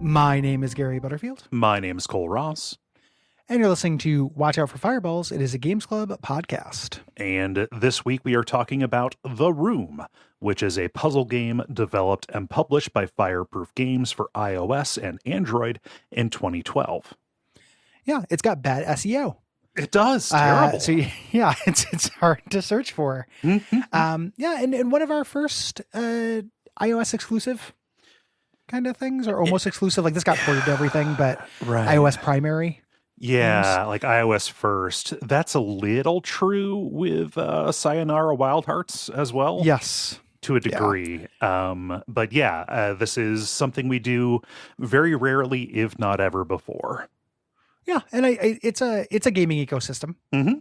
My name is Gary Butterfield. My name is Cole Ross. And you're listening to Watch Out for Fireballs. It is a Games Club podcast. And this week we are talking about The Room, which is a puzzle game developed and published by Fireproof Games for iOS and Android in 2012. Yeah, it's got bad SEO. It does. Terrible. So yeah, it's hard to search for. Mm-hmm. Yeah, and one of our first iOS exclusive kind of things, or almost exclusive. Like this got ported to everything, but Right. iOS primary. Yeah, like iOS first. That's a little true with Sayonara Wild Hearts as well. Yes. To a degree. But yeah, this is something we do very rarely, if not ever before. Yeah, and it's a gaming ecosystem. Mm-hmm.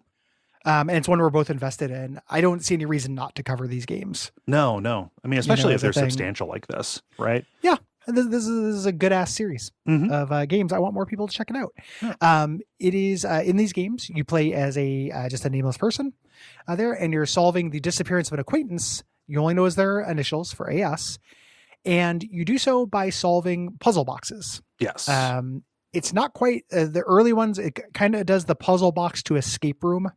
And it's one we're both invested in. I don't see any reason not to cover these games. No. I mean, especially if they're as a thing. substantial like this, right? Yeah. And this is a good ass series of games. I want more people to check it out. Yeah. It is in these games, you play as just a nameless person there, and you're solving the disappearance of an acquaintance. You only know as their initials for AS. And you do so by solving puzzle boxes. Yes. It's not quite the early ones. It kind of does the puzzle box to escape room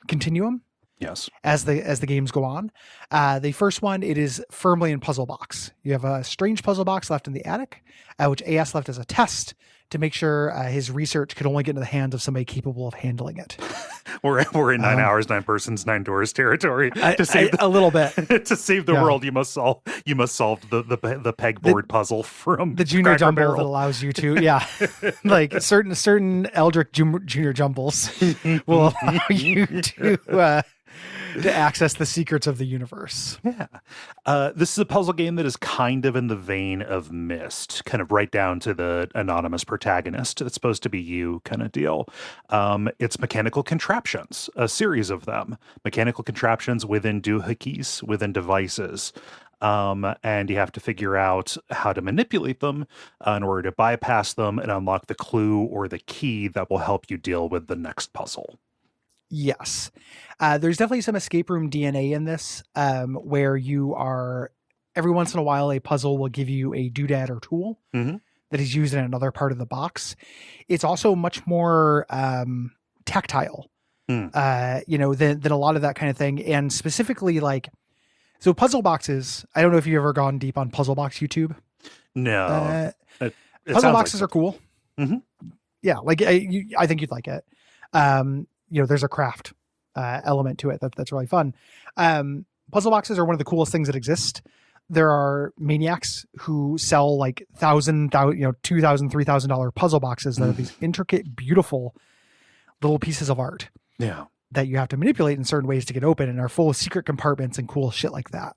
continuum. Yes. As the games go on. The first one, it is firmly in puzzle box. You have a strange puzzle box left in the attic, which AS left as a test to make sure his research could only get into the hands of somebody capable of handling it. We're in 9 hours, 9 persons, 9 doors territory. A little bit. To save the world, you must solve the pegboard puzzle from the junior Cracker jumble Barrel. that allows you to like certain Eldritch junior jumbles will allow you to access the secrets of the universe. Yeah. This is a puzzle game that is kind of in the vein of Myst, kind of right down to the anonymous protagonist. It's supposed to be you kind of deal. It's mechanical contraptions, a series of them. Mechanical contraptions within doohickeys, within devices. And you have to figure out how to manipulate them in order to bypass them and unlock the clue or the key that will help you deal with the next puzzle. Yes. There's definitely some escape room DNA in this, where you are, every once in a while, a puzzle will give you a doodad or tool that is used in another part of the box. It's also much more tactile, than a lot of that kind of thing. And specifically, so puzzle boxes, I don't know if you've ever gone deep on puzzle box YouTube. No. Puzzle boxes are cool. Mm-hmm. Yeah, I think you'd like it. There's a craft element to it that's really fun. Puzzle boxes are one of the coolest things that exist. There are maniacs who sell $1,000, $2,000, $3,000 puzzle boxes that are these intricate, beautiful little pieces of art. Yeah. That you have to manipulate in certain ways to get open and are full of secret compartments and cool shit like that.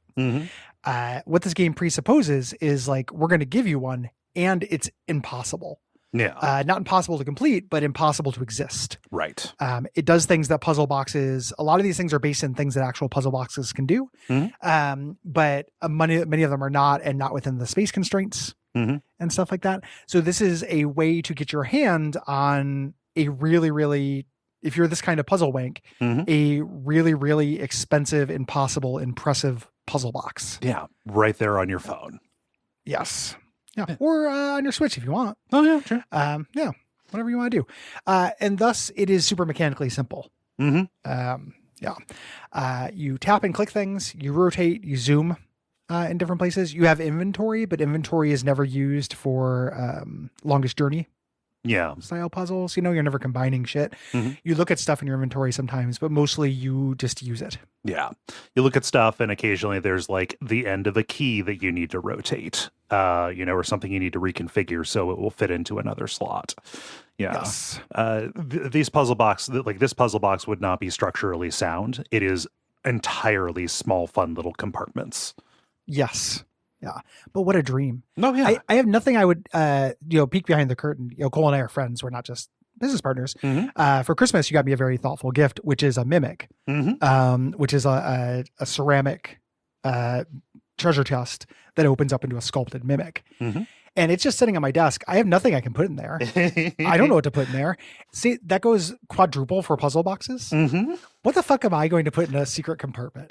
What this game presupposes is we're going to give you one and it's impossible. Yeah. Not impossible to complete, but impossible to exist. Right. It does things that puzzle boxes, a lot of these things are based in things that actual puzzle boxes can do. But many of them are not, and not within the space constraints and stuff like that. So this is a way to get your hand on a really, really, if you're this kind of puzzle wank, a really, really expensive, impossible, impressive puzzle box. Yeah, right there on your phone. Yes. Yeah. Or on your Switch if you want. Oh, yeah, sure. Yeah, whatever you want to do. And thus, it is super mechanically simple. Yeah. You tap and click things, you rotate, you zoom in different places. You have inventory, but inventory is never used for longest journey style puzzles. You're never combining shit. You look at stuff in your inventory sometimes, but mostly you just use it. Yeah. You look at stuff and occasionally there's like the end of a key that you need to rotate, or something you need to reconfigure so it will fit into another slot. Yeah. Yes. These puzzle box, like this puzzle box would not be structurally sound. It is entirely small, fun little compartments. Yes. Yeah. But what a dream. No, yeah. I have nothing I would, peek behind the curtain. Cole and I are friends. We're not just business partners. For Christmas, you got me a very thoughtful gift, which is a mimic, which is a ceramic treasure chest that opens up into a sculpted mimic. And it's just sitting on my desk. I have nothing I can put in there. I don't know what to put in there. See, that goes quadruple for puzzle boxes. What the fuck am I going to put in a secret compartment?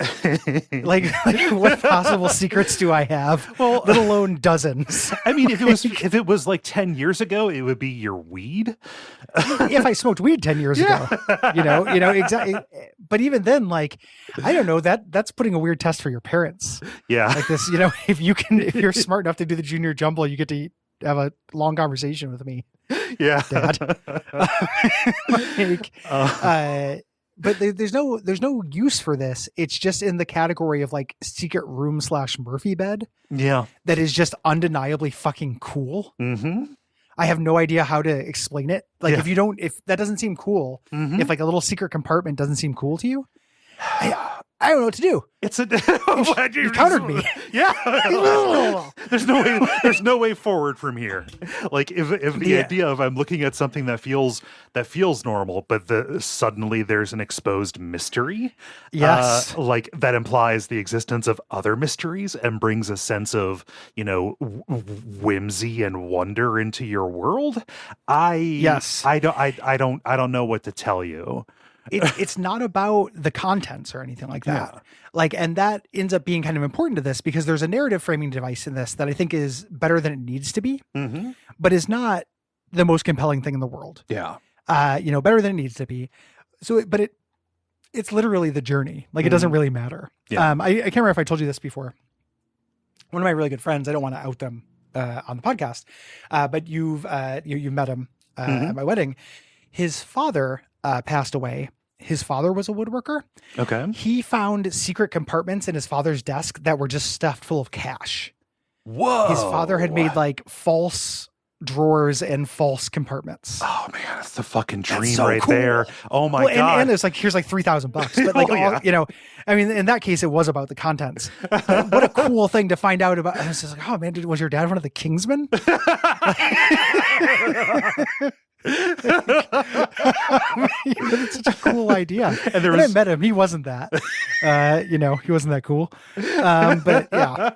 like what possible secrets do I have? Well, let alone dozens. I mean, if it was like 10 years ago, it would be your weed. If I smoked weed 10 years ago, exactly. But even then, like, I don't know, that's putting a weird test for your parents. Yeah. Like this, if you're smart enough to do the junior jumble, you get to have a long conversation with me. Yeah. Dad. But there's no use for this. It's just in the category of like secret room / Murphy bed. Yeah. That is just undeniably fucking cool. I have no idea how to explain it. Like if that doesn't seem cool, if like a little secret compartment doesn't seem cool to you, I don't know what to do. It's a you countered me. Yeah. There's no way forward from here. Like if the idea of I'm looking at something that feels normal, but suddenly there's an exposed mystery. Yes. Like that implies the existence of other mysteries and brings a sense of, whimsy and wonder into your world. I don't know what to tell you. It's not about the contents or anything like that. Yeah. Like, and that ends up being kind of important to this because there's a narrative framing device in this that I think is better than it needs to be, but is not the most compelling thing in the world. Yeah. Better than it needs to be. So, it's literally the journey. Like it doesn't really matter. Yeah. I can't remember if I told you this before. One of my really good friends, I don't want to out them on the podcast, but you've met him at my wedding. His father passed away. His father was a woodworker. Okay. He found secret compartments in his father's desk that were just stuffed full of cash. Whoa. His father had made like false drawers and false compartments. Oh man, that's the fucking dream so cool. There. Oh my God. And it's like, here's like $3,000, but like, I mean, in that case, it was about the contents. But what a cool thing to find out about. I was just like, oh man, was your dad one of the Kingsmen? It's such a cool idea. And I met him. He wasn't that. He wasn't that cool. But yeah.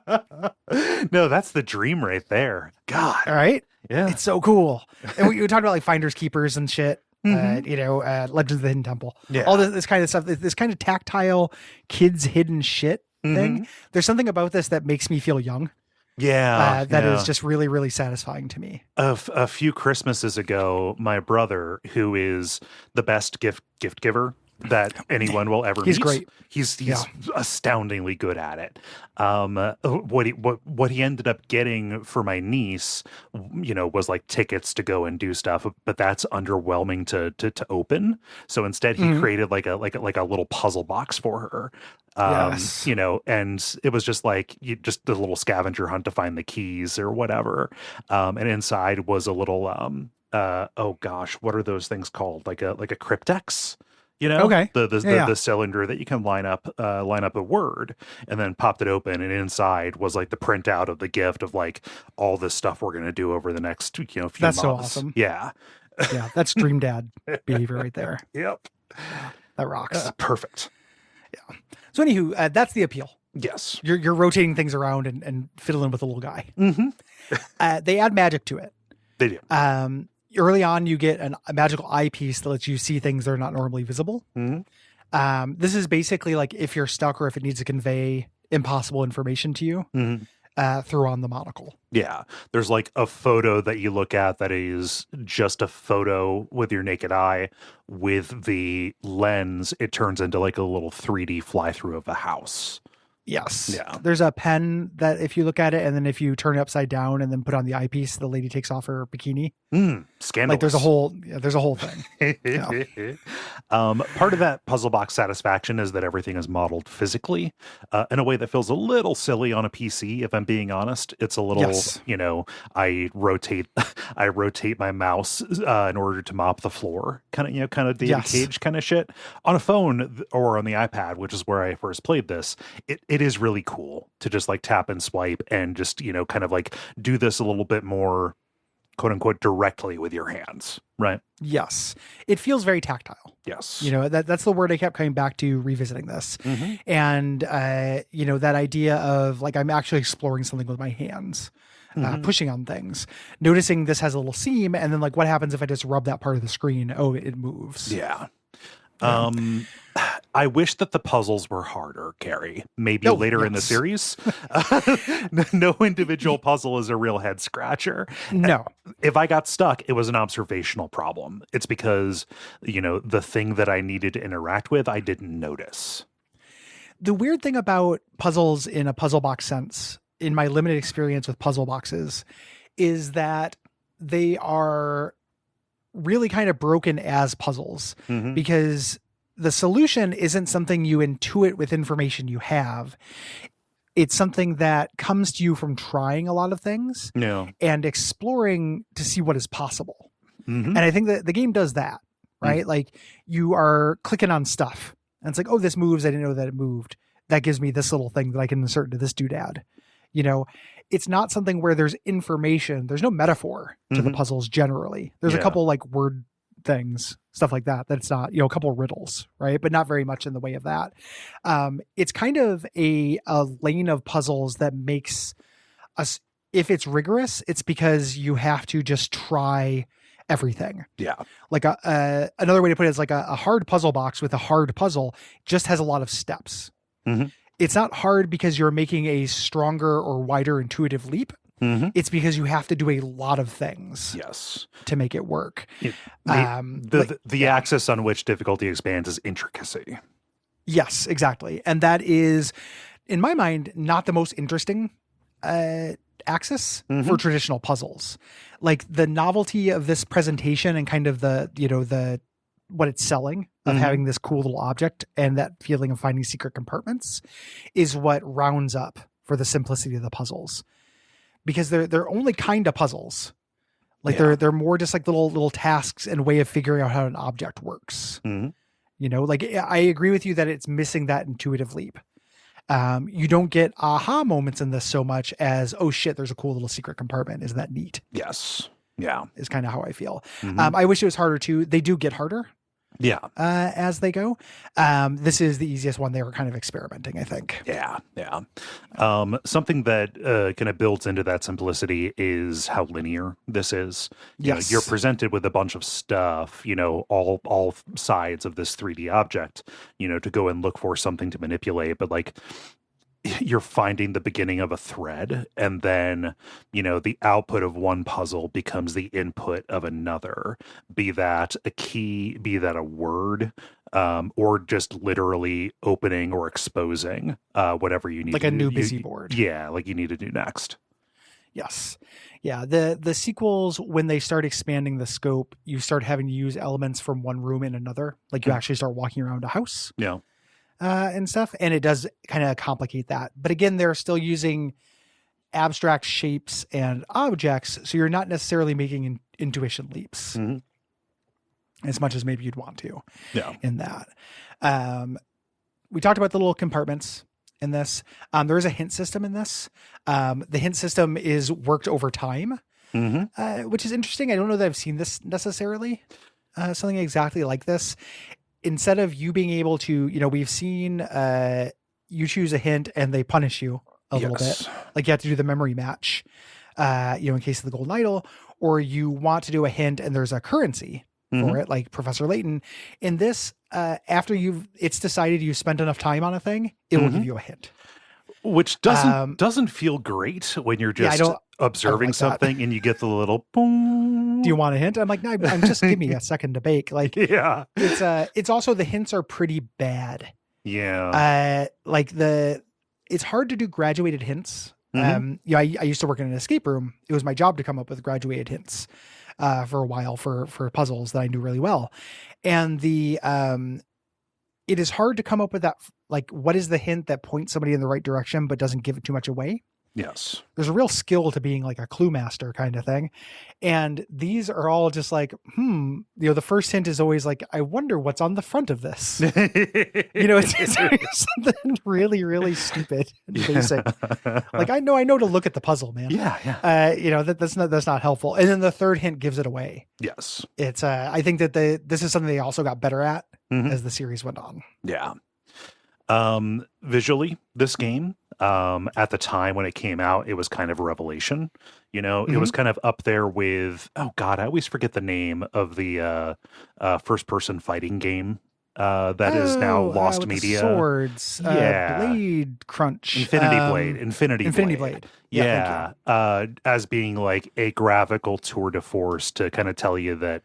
No, that's the dream right there. God. All right. Yeah. It's so cool. And we talked about like finders keepers and shit. Legends of the Hidden Temple. Yeah. All this kind of stuff. This kind of tactile kids hidden shit thing. There's something about this that makes me feel young. Yeah, that is just really, really satisfying to me. A few Christmases ago, my brother, who is the best gift giver that anyone will ever meet. He's great. He's astoundingly good at it. What he ended up getting for my niece, was like tickets to go and do stuff, but that's underwhelming to open. So instead, he created like a little puzzle box for her. Yes. And it was just like just a little scavenger hunt to find the keys or whatever. And inside was a little oh gosh, what are those things called? Like a cryptex. Okay. The cylinder that you can line up a word, and then popped it open, and inside was like the printout of the gift of like all this stuff we're gonna do over the next few months. That's so awesome. Yeah, yeah, that's dream dad behavior right there. Yep, that rocks. Perfect. Yeah. So anywho, that's the appeal. Yes, you're rotating things around and fiddling with the little guy. They add magic to it. They do. Early on, you get a magical eyepiece that lets you see things that are not normally visible. Mm-hmm. This is basically like if you're stuck or if it needs to convey impossible information to you, throw on the monocle. Yeah. There's like a photo that you look at that is just a photo with your naked eye. With the lens, it turns into like a little 3D fly through of a house. Yes. Yeah. There's a pen that if you look at it and then if you turn it upside down and then put on the eyepiece, the lady takes off her bikini. Scandalous. Like there's a whole thing. Yeah. Part of that puzzle box satisfaction is that everything is modeled physically in a way that feels a little silly on a PC. If I'm being honest, it's a little, I rotate my mouse in order to mop the floor, kind of David Cage kind of shit. On a phone or on the iPad, which is where I first played this, it is really cool to just like tap and swipe and just, kind of like do this a little bit more, quote unquote, directly with your hands, right? Yes. It feels very tactile. Yes. That's the word I kept coming back to revisiting this. And, that idea of like, I'm actually exploring something with my hands, pushing on things, noticing this has a little seam. And then like, what happens if I just rub that part of the screen? Oh, it moves. Yeah. I wish that the puzzles were harder, Carrie. Maybe later in the series. No individual puzzle is a real head scratcher. No. If I got stuck, it was an observational problem. It's because, the thing that I needed to interact with, I didn't notice. The weird thing about puzzles in a puzzle box sense, in my limited experience with puzzle boxes, is that they are really kind of broken as puzzles because the solution isn't something you intuit with information you have. It's something that comes to you from trying a lot of things and exploring to see what is possible. And I think that the game does that, right? Like you are clicking on stuff and it's like, oh, this moves. I didn't know that it moved. That gives me this little thing that I can insert into this doodad. It's not something where there's information. There's no metaphor to the puzzles generally. There's a couple like word things, stuff like that. That's not, a couple riddles, right? But not very much in the way of that. It's kind of a lane of puzzles that makes us, if it's rigorous, it's because you have to just try everything. Yeah. Like another way to put it is like a hard puzzle box with a hard puzzle just has a lot of steps. It's not hard because you're making a stronger or wider intuitive leap. It's because you have to do a lot of things to make it work. The axis on which difficulty expands is intricacy. Yes, exactly. And that is, in my mind, not the most interesting axis for traditional puzzles. Like the novelty of this presentation and kind of the what it's selling of having this cool little object and that feeling of finding secret compartments is what rounds up for the simplicity of the puzzles, because they're only kind of puzzles. Like they're more just like little tasks and way of figuring out how an object works. Like I agree with you that it's missing that intuitive leap. You don't get aha moments in this so much as, oh shit, there's a cool little secret compartment. Isn't that neat? Yes. Yeah. Is kind of how I feel. I wish it was harder too. They do get harder. Yeah. As they go. This is the easiest one. They were kind of experimenting, I think. Yeah. Yeah. Something that kind of builds into that simplicity is how linear this is. You're presented with a bunch of stuff, all sides of this 3D object, to go and look for something to manipulate. But like, you're finding the beginning of a thread, and then the output of one puzzle becomes the input of another, be that a key, be that a word, or just literally opening or exposing whatever you need, like a new busy board. Like you need to do next. Yes. Yeah. The sequels, when they start expanding the scope, you start having to use elements from one room in another. Like you actually start walking around a house. And stuff. And it does kind of complicate that. But again, they're still using abstract shapes and objects. So you're not necessarily making intuition leaps as much as maybe you'd want to in that. We talked about the little compartments in this. There is a hint system in this. The hint system is worked over time, which is interesting. I don't know that I've seen this necessarily, something exactly like this. Instead of you being able to, we've seen you choose a hint and they punish you a little bit. Like you have to do the memory match. in case of the golden idol, or you want to do a hint and there's a currency for it, like Professor Layton. In this, after it's decided you spent enough time on a thing, it will give you a hint. Which doesn't feel great when you're just observing like something that. and you get the little boom. Do you want a hint? I'm like, no, I'm just give me a second to bake. Like, yeah. It's also, the hints are pretty bad. Yeah. It's hard to do graduated hints. I used to work in an escape room. It was my job to come up with graduated hints for a while for puzzles that I knew really well. And it is hard to come up with that. Like, what is the hint that points somebody in the right direction, but doesn't give it too much away? Yes. There's a real skill to being like a clue master kind of thing. And these are all just like, the first hint is always like, I wonder what's on the front of this. It's something really, really stupid and basic. Like, I know to look at the puzzle, man. Yeah. That's not helpful. And then the third hint gives it away. Yes. It's, I think that this is something they also got better at as the series went on. Yeah. Visually, this game, at the time when it came out, it was kind of a revelation. It was kind of up there with, oh God, I always forget the name of the first person fighting game that is now lost media. Swords, Blade Crunch, Infinity Blade. Yeah, as being like a graphical tour de force to kind of tell you that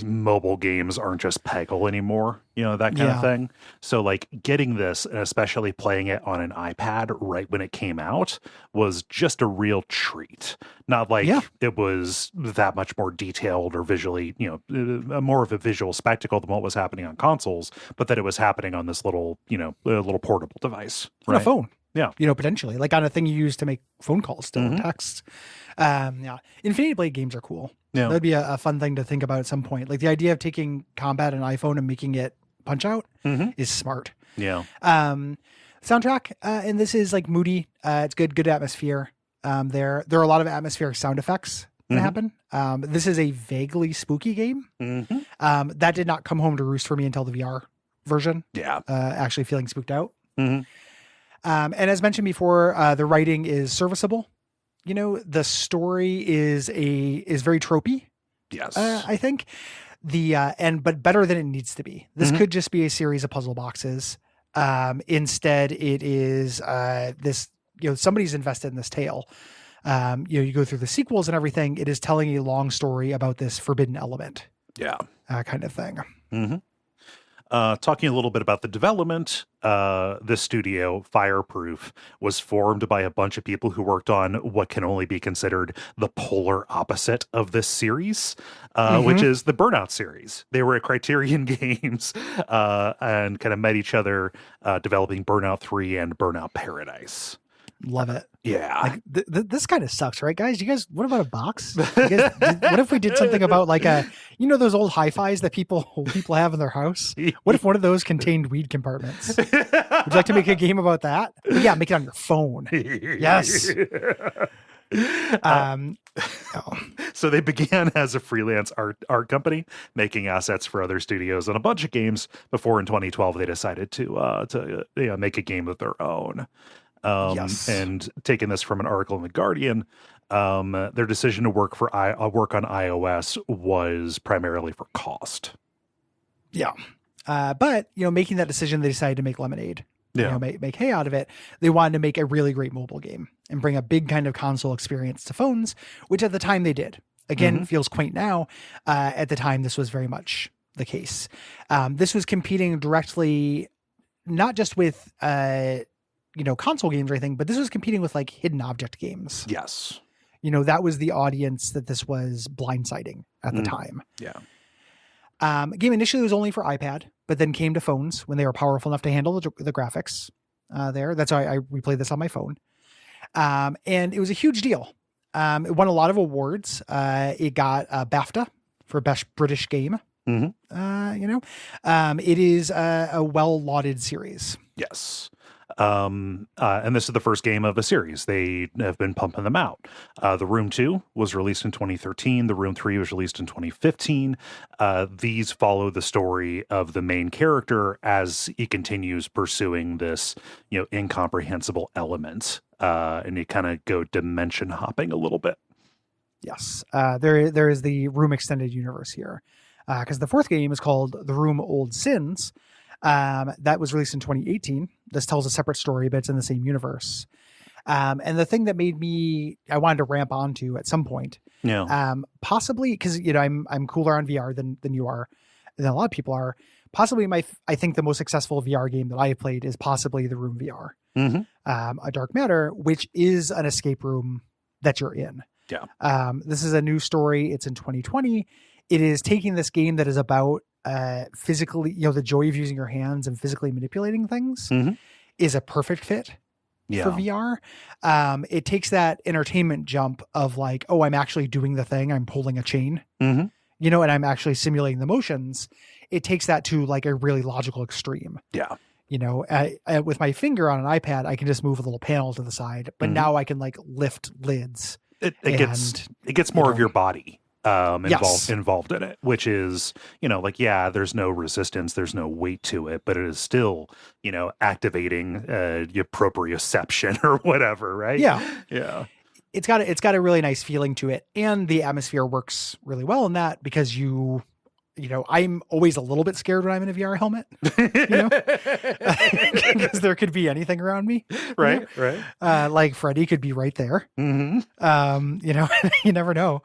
mobile games aren't just Peggle anymore, that kind of thing. So like getting this, and especially playing it on an iPad right when it came out, was just a real treat. Not like it was that much more detailed or visually, more of a visual spectacle than what was happening on consoles, but that it was happening on this little, little portable device. On a phone. Yeah. Potentially, like on a thing you use to make phone calls still, texts. Infinity Blade games are cool. Yeah. That'd be a fun thing to think about at some point. Like the idea of taking combat and iPhone and making it punch out is smart. Yeah. Soundtrack, and this is like moody. It's good atmosphere. There are a lot of atmospheric sound effects that happen. This is a vaguely spooky game. That did not come home to roost for me until the VR version. Yeah. Actually feeling spooked out. And as mentioned before, the writing is serviceable. The story is very tropey. Yes. I think but better than it needs to be. This could just be a series of puzzle boxes. Instead it is, this, somebody's invested in this tale. You go through the sequels and everything. It is telling a long story about this forbidden element. Yeah. Kind of thing. Talking a little bit about the development, this studio, Fireproof, was formed by a bunch of people who worked on what can only be considered the polar opposite of this series, which is the Burnout series. They were at Criterion Games and kind of met each other developing Burnout 3 and Burnout Paradise. Love it. Yeah. Like this kind of sucks, right, guys? What about a box? What if we did something about like those old hi-fis that people have in their house? What if one of those contained weed compartments? Would you like to make a game about that? But yeah, make it on your phone. Yes. So they began as a freelance art company, making assets for other studios and a bunch of games before in 2012 they decided to make a game of their own. And taking this from an article in The Guardian, their decision to work on iOS was primarily for cost. Yeah. But, making that decision, they decided to make lemonade. Yeah. Make hay out of it. They wanted to make a really great mobile game and bring a big kind of console experience to phones, which at the time they did. Again, feels quaint now. At the time, this was very much the case. This was competing directly, not just with console games or anything, but this was competing with like hidden object games. Yes. That was the audience that this was blindsiding at the time. Yeah. Game initially was only for iPad, but then came to phones when they were powerful enough to handle the graphics there. That's why I replayed this on my phone. And it was a huge deal. It won a lot of awards. It got a BAFTA for Best British Game. It is a well-lauded series. Yes. And this is the first game of a series. They have been pumping them out. The Room 2 was released in 2013. The Room 3 was released in 2015. These follow the story of the main character as he continues pursuing this, incomprehensible element and you kind of go dimension hopping a little bit. Yes. There is the Room Extended Universe here. Because the fourth game is called The Room Old Sins. That was released in 2018. This tells a separate story, but it's in the same universe. And the thing that made I wanted to ramp onto at some point, possibly because, I'm cooler on VR than you are, than a lot of people are. Possibly I think the most successful VR game that I have played is possibly The Room VR, A Dark Matter, which is an escape room that you're in. Yeah. This is a new story. It's in 2020. It is taking this game that is about physically, the joy of using your hands and physically manipulating things is a perfect fit for VR. It takes that entertainment jump of like, oh, I'm actually doing the thing. I'm pulling a chain, and I'm actually simulating the motions. It takes that to like a really logical extreme. Yeah. With my finger on an iPad, I can just move a little panel to the side, but now I can like lift lids. It gets more of your body involved in it, which is, there's no resistance, there's no weight to it, but it is still, activating your proprioception or whatever, right? Yeah. It's got a really nice feeling to it, and the atmosphere works really well in that because I'm always a little bit scared when I'm in a VR helmet, because there could be anything around me. Right. Like Freddy could be right there. You never know.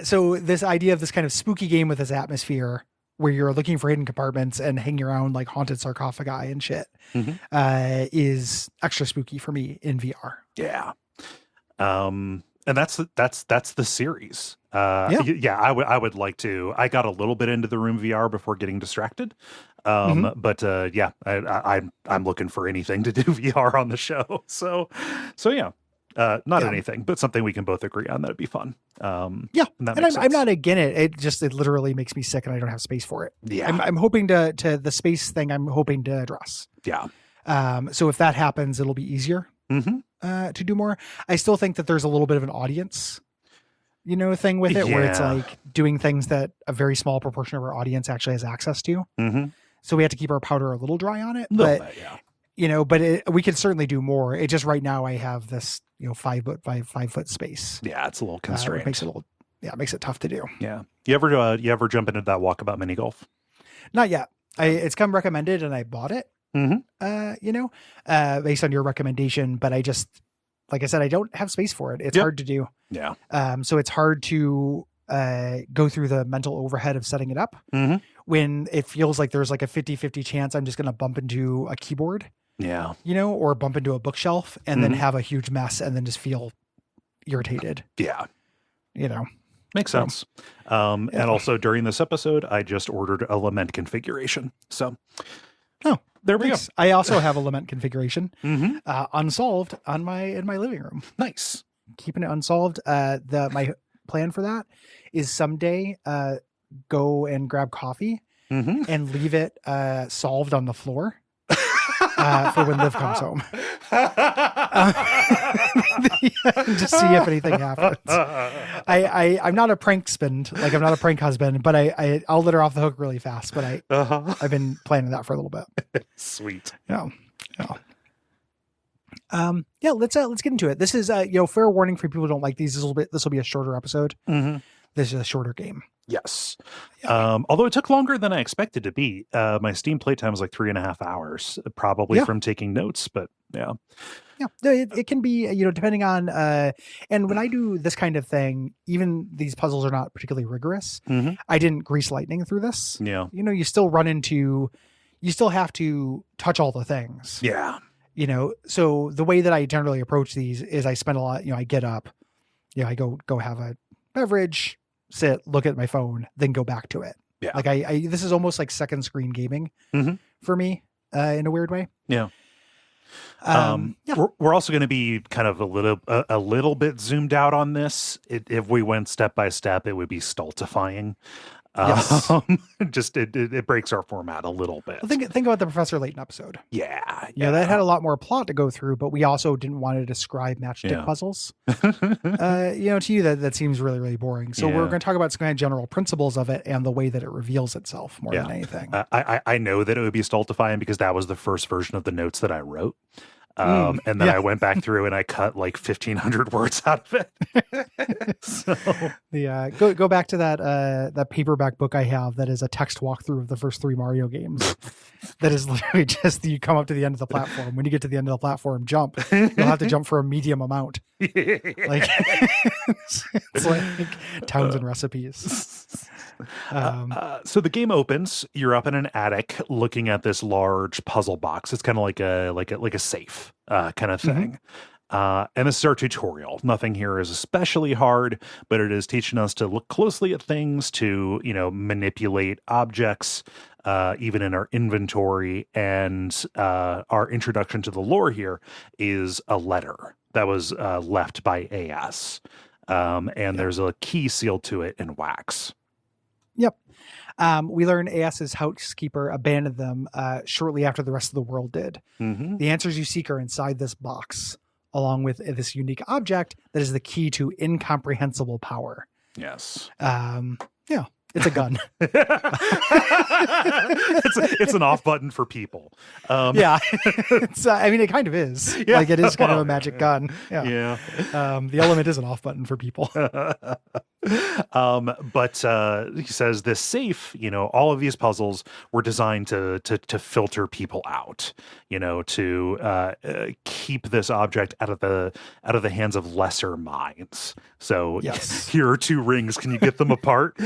So this idea of this kind of spooky game with this atmosphere where you're looking for hidden compartments and hanging around like haunted sarcophagi and shit, is extra spooky for me in VR. Yeah. And that's the series. I would like to. I got a little bit into the Room VR before getting distracted. But I'm looking for anything to do VR on the show. So yeah. Not anything, but something we can both agree on that'd be fun. I'm not against it. It literally makes me sick and I don't have space for it. Yeah. I'm hoping to the space thing I'm hoping to address. Yeah. So if that happens, it'll be easier. To do more. I still think that there's a little bit of an audience, thing with it, where it's like doing things that a very small proportion of our audience actually has access to. So we have to keep our powder a little dry on it. But we can certainly do more. It just right now I have this 5 foot by 5 foot space. Yeah, it's a little constrained. It makes it tough to do. Yeah. You ever jump into that Walkabout mini golf? Not yet. It's come recommended and I bought it. Based on your recommendation, but I just, like I said, I don't have space for it. It's hard to do. Yeah. So it's hard to go through the mental overhead of setting it up when it feels like there's like a 50-50 chance I'm just going to bump into a keyboard. Yeah. Or bump into a bookshelf and then have a huge mess and then just feel irritated. Yeah. Makes sense. And also during this episode, I just ordered a lament configuration. So, there we go. I also have a lament configuration unsolved in my living room. Nice. Keeping it unsolved. My plan for that is someday go and grab coffee and leave it solved on the floor for when Liv comes home. Just see if anything happens. I'm not a prank spend, like I'm not a prank husband, but I'll let her off the hook really fast. But I've been planning that for a little bit. Sweet. Yeah. Let's get into it. This is fair warning for people who don't like these. This will be a shorter episode. This is a shorter game. Yes. Although it took longer than I expected to be. My Steam playtime was like 3.5 hours, probably from taking notes, but yeah. Yeah, it can be, depending on, and when I do this kind of thing, even these puzzles are not particularly rigorous. I didn't grease lightning through this. Yeah. You still have to touch all the things. Yeah. So the way that I generally approach these is I spend a lot, I get up, I go have a beverage, sit, look at my phone, then go back to it. Yeah. Like this is almost like second screen gaming for me, in a weird way. Yeah. We're also going to be kind of a little bit zoomed out on this. If we went step by step, it would be stultifying. Yes. Just it breaks our format a little bit. Well, think about the Professor Layton episode. Yeah. That had a lot more plot to go through, but we also didn't want to describe matchstick puzzles. To you that seems really, really boring. So we're going to talk about some kind of general principles of it and the way that it reveals itself more than anything. I know that it would be stultifying because that was the first version of the notes that I wrote. And then I went back through and I cut like 1,500 words out of it. So go back to that paperback book I have that is a text walkthrough of the first 3 Mario games. That is literally just you come up to the end of the platform. When you get to the end of the platform, jump. You'll have to jump for a medium amount. Like it's like towns and recipes. So the game opens. You're up in an attic, looking at this large puzzle box. It's kind of like a safe kind of thing. And this is our tutorial. Nothing here is especially hard, but it is teaching us to look closely at things, to manipulate objects, even in our inventory. And our introduction to the lore here is a letter that was left by AS. And there's a key sealed to it in wax. Yep. We learn AS's housekeeper abandoned them shortly after the rest of the world did. The answers you seek are inside this box, along with this unique object that is the key to incomprehensible power. Yes. Yeah. It's a gun. it's an off button for people. Yeah. It kind of is. Yeah. Like it is kind of a magic gun. Yeah. The element is an off button for people. But he says this safe, all of these puzzles were designed to filter people out, to keep this object out of the hands of lesser minds. So yes. Here are 2 rings. Can you get them apart?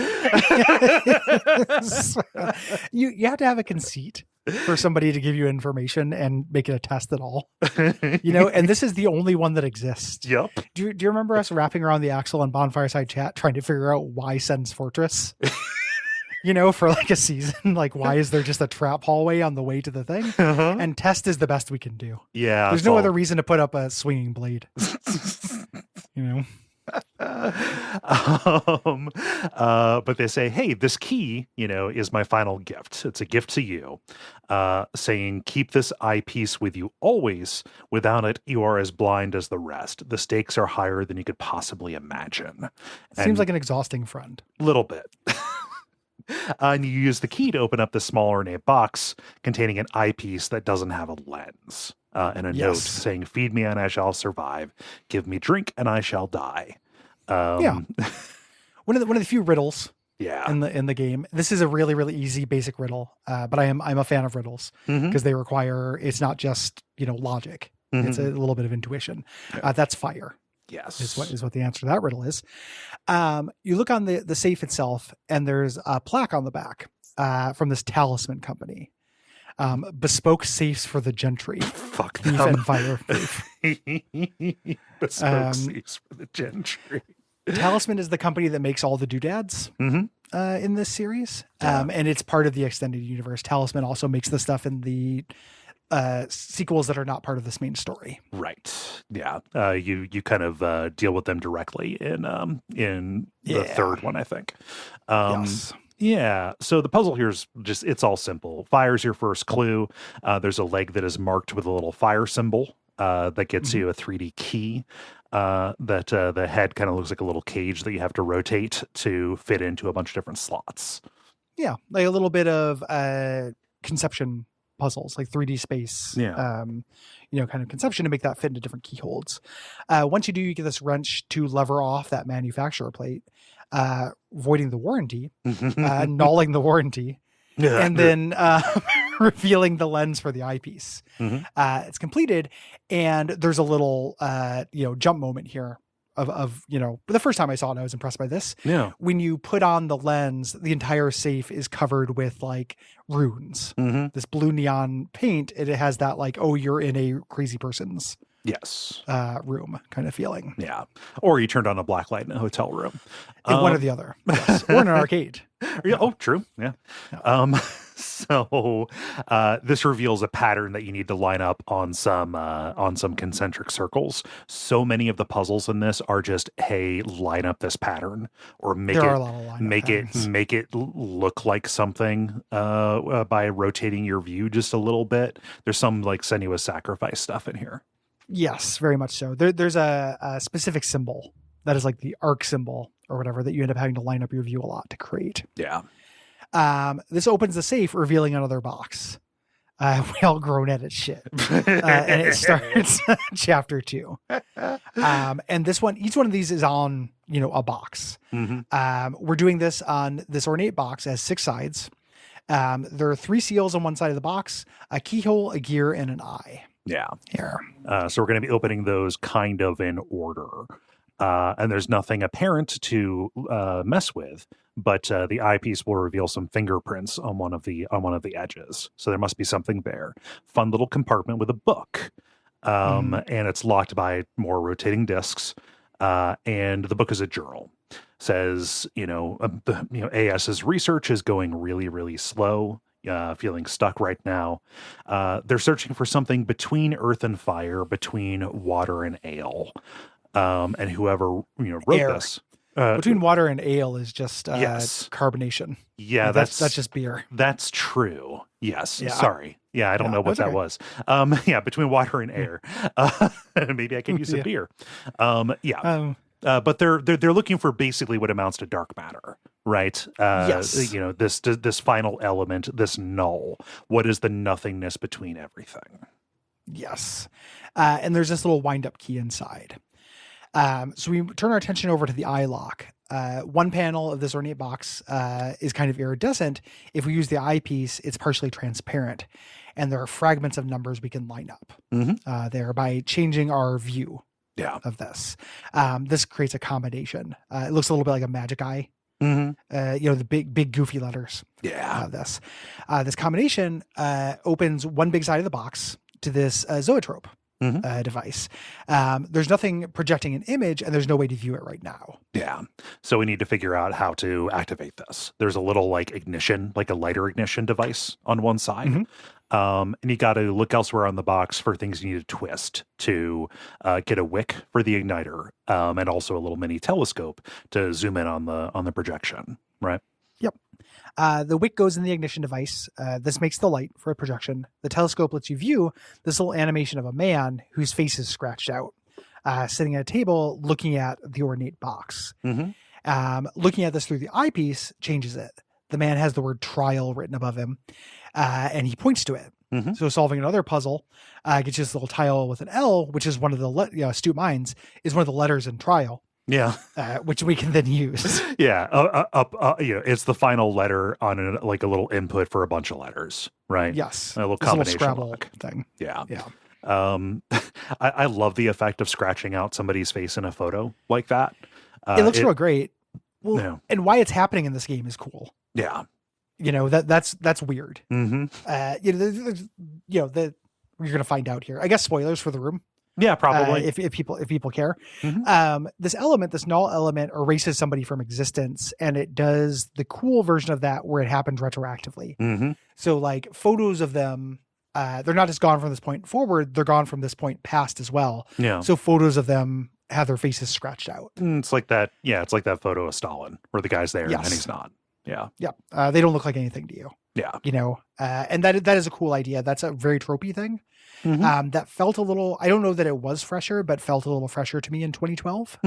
You have to have a conceit for somebody to give you information and make it a test at all, and this is the only one that exists. Yep. Do you remember us wrapping around the axle on Bonfireside Chat trying to figure out why Sen's Fortress? For like a season, like why is there just a trap hallway on the way to the thing? And test is the best we can do. Yeah. There's no other reason to put up a swinging blade. But they say, hey, this key, is my final gift. It's a gift to you, saying, keep this eyepiece with you always. Without it, you are as blind as the rest. The stakes are higher than you could possibly imagine. Seems like an exhausting friend. Little bit. And you use the key to open up the small ornate box containing an eyepiece that doesn't have a lens. And a note saying, feed me and I shall survive. Give me drink and I shall die. One of the few riddles in the game. This is a really, really easy basic riddle. But I'm a fan of riddles because they require, it's not just, logic. It's a little bit of intuition. That's fire. Yes. Is what the answer to that riddle is. You look on the safe itself and there's a plaque on the back from this talisman company. Bespoke safes for the gentry. Fuck thief them. and fireproof. Bespoke safes for the gentry. Talisman is the company that makes all the doodads in this series. And it's part of the extended universe. Talisman also makes the stuff in the sequels that are not part of this main story. Right. Yeah. You kind of deal with them directly in the third one, I think. Yes. Yeah. So the puzzle here is it's all simple. Fire's your first clue. There's a leg that is marked with a little fire symbol that gets you a 3D key. That the head kind of looks like a little cage that you have to rotate to fit into a bunch of different slots. Yeah. Like a little bit of conception puzzles, like 3D space. Yeah. Kind of conception to make that fit into different keyholes. Once you do, you get this wrench to lever off that manufacturer plate, voiding the warranty, annulling the warranty, and then revealing the lens for the eyepiece. It's completed, and there's a little jump moment here of the first time I saw it, I was impressed by this. Yeah. When you put on the lens, the entire safe is covered with like runes, this blue neon paint. It has that like, oh, you're in a crazy person's room kind of feeling. Yeah. Or you turned on a black light in a hotel room. One or the other. Yes. Or in an arcade. Yeah. Oh, true. Yeah. So this reveals a pattern that you need to line up on some concentric circles. So many of the puzzles in this are just, hey, line up this pattern, or make it look like something by rotating your view just a little bit. There's some like sinuous sacrifice stuff in here. Yes, very much so. There's a specific symbol that is like the arc symbol or whatever that you end up having to line up your view a lot to create. Yeah. This opens the safe, revealing another box. We all groan at its shit. And it starts chapter 2. And each one of these is on, a box. We're doing this on this ornate box. It has 6 sides. There are 3 seals on one side of the box, a keyhole, a gear, and an eye. Yeah. Here. So we're going to be opening those kind of in order. And there's nothing apparent to mess with, but the eyepiece will reveal some fingerprints on one of the edges. So there must be something there. Fun little compartment with a book, and it's locked by more rotating discs. And the book is a journal. Says AS's research is going really, really slow. Feeling stuck right now. They're searching for something between earth and fire, between water and ale. And whoever wrote this between water and ale is just yes. carbonation. Yeah, that's just beer. That's true. Yes. Yeah. Sorry. Yeah, I don't know what that was. Between water and air. Maybe I can use some beer. But they're looking for basically what amounts to dark matter, right? Yes. This final element, this null. What is the nothingness between everything? Yes. And there's this little wind-up key inside. So we turn our attention over to the eye lock. One panel of this ornate box is kind of iridescent. If we use the eyepiece, it's partially transparent. And there are fragments of numbers we can line up there by changing our view of this. This creates a combination. It looks a little bit like a magic eye. The big goofy letters. Yeah. This combination opens one big side of the box to this zoetrope. Device. There's nothing projecting an image, and there's no way to view it right now. Yeah. So we need to figure out how to activate this. There's a little ignition, like a lighter ignition device on one side. And you got to look elsewhere on the box for things you need to twist to get a wick for the igniter, and also a little mini telescope to zoom in on the projection. Right. Yep. The wick goes in the ignition device. This makes the light for a projection. The telescope lets you view this little animation of a man whose face is scratched out, sitting at a table looking at the ornate box. Looking at this through the eyepiece changes it. The man has the word trial written above him, and he points to it. So solving another puzzle gets you this little tile with an L, which is one of the astute minds, is one of the letters in trial. Yeah. Which we can then use. Yeah. It's the final letter on a little input for a bunch of letters, right? Yes. A little combination Scrabble lock thing. Yeah. Yeah. I love the effect of scratching out somebody's face in a photo like that. It looks real great. Well, and why it's happening in this game is cool. Yeah. That's weird. You're going to find out here. I guess spoilers for the room. Yeah, probably. If people care. This null element erases somebody from existence, and it does the cool version of that where it happens retroactively. So photos of them, they're not just gone from this point forward, they're gone from this point past as well. Yeah. So photos of them have their faces scratched out. It's like that. Yeah, it's like that photo of Stalin where the guy's there and he's not. Yeah. Yeah. They don't look like anything to you. Yeah. And that is a cool idea. That's a very tropey thing. That felt a little, I don't know that it was fresher, but felt a little fresher to me in 2012.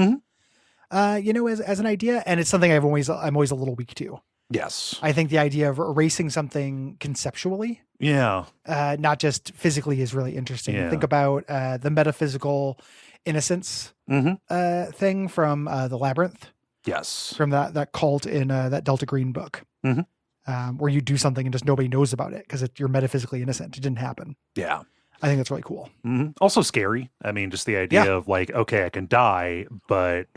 As an idea. And it's something I'm always a little weak to. Yes. I think the idea of erasing something conceptually, not just physically, is really interesting. Yeah. Think about the metaphysical innocence thing from the Labyrinth. Yes. From that cult in that Delta Green book. Where you do something and just nobody knows about it because you're metaphysically innocent. It didn't happen. Yeah. I think that's really cool. Also scary. I mean, just the idea of okay, I can die, but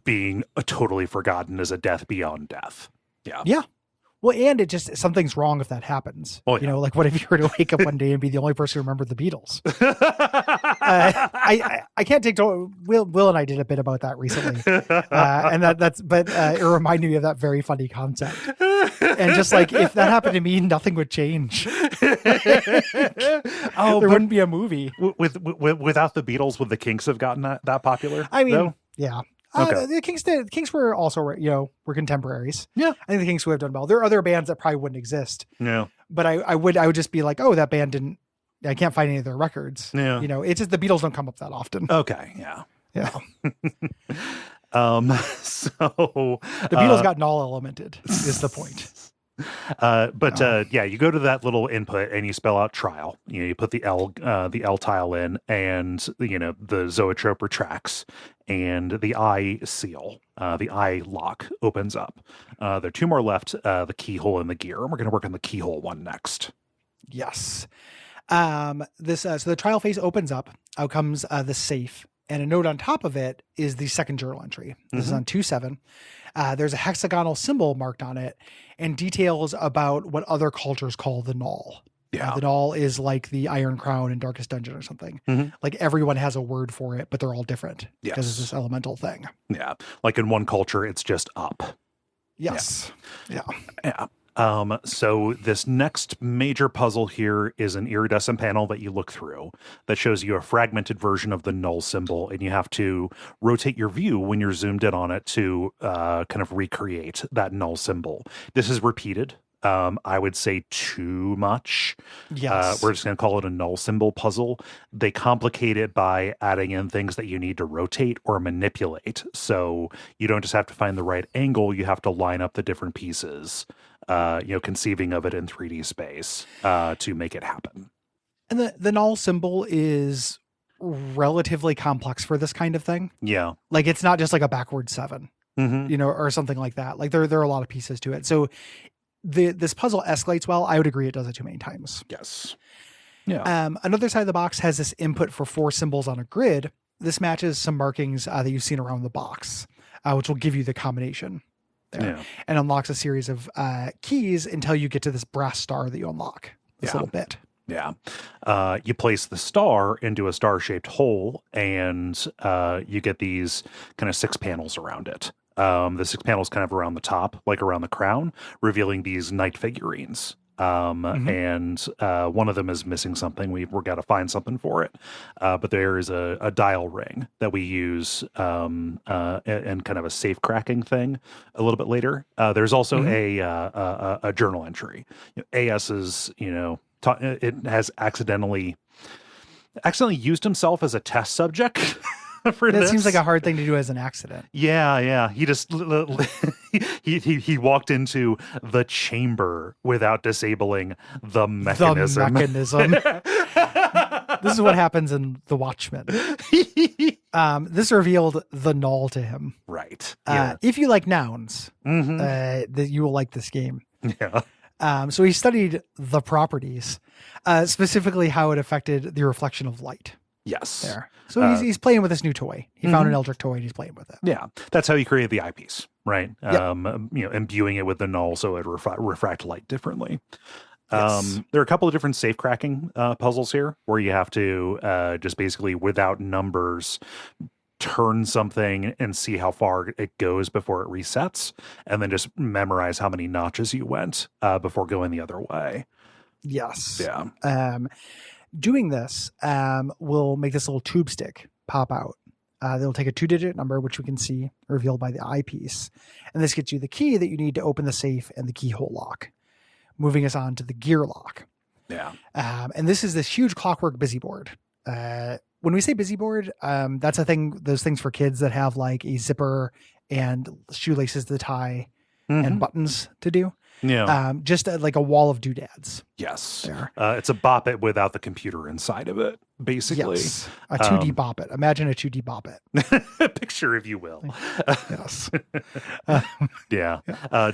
being totally forgotten is a death beyond death. Yeah. Yeah. Well, and it just, something's wrong if that happens. Oh, yeah. What if you were to wake up one day and be the only person who remembered the Beatles? I can't take, Will and I did a bit about that recently. And it reminded me of that very funny concept. And just if that happened to me, nothing would change. There wouldn't be a movie. Without the Beatles, would the Kinks have gotten that popular? I mean, no? Yeah. Okay. The Kinks were also, were contemporaries. Yeah. I think the Kinks would have done well. There are other bands that probably wouldn't exist. Yeah. But I would just be like, oh, that band didn't, I can't find any of their records. Yeah. It's just the Beatles don't come up that often. Okay. Yeah. Yeah. So the Beatles got null elemented is the point. Yeah, you go to that little input and you spell out trial. You put the L tile in, and the zoetrope retracts, and the eye seal, the eye lock opens up. There are two more left, the keyhole and the gear, and we're going to work on the keyhole one next. Yes. So the trial phase opens up. Out comes the safe, and a note on top of it is the second journal entry. This is on 2/7. There's a hexagonal symbol marked on it, and details about what other cultures call the Null. Yeah. The Null is like the Iron Crown in Darkest Dungeon or something. Like everyone has a word for it, but they're all different because it's this elemental thing. Yeah. Like in one culture, it's just up. Yes. Yeah. So this next major puzzle here is an iridescent panel that you look through that shows you a fragmented version of the null symbol, and you have to rotate your view when you're zoomed in on it to kind of recreate that null symbol. This is repeated. I would say too much. Yes. We're just going to call it a null symbol puzzle. They complicate it by adding in things that you need to rotate or manipulate. So you don't just have to find the right angle, you have to line up the different pieces. Conceiving of it in 3D space to make it happen. And the null symbol is relatively complex for this kind of thing. Yeah. Like it's not just like a backward 7, or something like that. Like there are a lot of pieces to it. So this puzzle escalates well. I would agree it does it too many times. Yes. Yeah. Another side of the box has this input for 4 symbols on a grid. This matches some markings that you've seen around the box, which will give you the combination there, and unlocks a series of keys until you get to this brass star that you unlock. This little bit. Yeah. You place the star into a star-shaped hole, and you get these kind of 6 panels around it. The 6 panels kind of around the top, like around the crown, revealing these knight figurines. And one of them is missing something. We've got to find something for it. But there is a dial ring that we use and kind of a safe cracking thing a little bit later. There's also a journal entry. AS is, it has accidentally used himself as a test subject. That seems like a hard thing to do as an accident. Yeah. He just he walked into the chamber without disabling the mechanism. This is what happens in The Watchmen. This revealed the null to him. Right. If you like nouns, that you will like this game. Yeah. So he studied the properties, specifically how it affected the reflection of light. Yes. There. So he's playing with this new toy. He found an Eldritch toy and he's playing with it. Yeah. That's how he created the eyepiece, right? Yep. Imbuing it with the null so it refract light differently. Yes. There are a couple of different safe cracking puzzles here where you have to just basically without numbers turn something and see how far it goes before it resets, and then just memorize how many notches you went before going the other way. Yes. Yeah. Doing this will make this little tube stick pop out. They'll take a 2-digit number, which we can see revealed by the eyepiece. And this gets you the key that you need to open the safe and the keyhole lock, moving us on to the gear lock. Yeah. And this is this huge clockwork busy board. When we say busy board, that's a thing, those things for kids that have like a zipper and shoelaces to tie and buttons to do. Yeah. Just like a wall of doodads. Yes. There. It's a bop it without the computer inside of it, basically. Yes. A 2D bop it. Imagine a 2D bop it. Picture, if you will. Yes. Yeah. I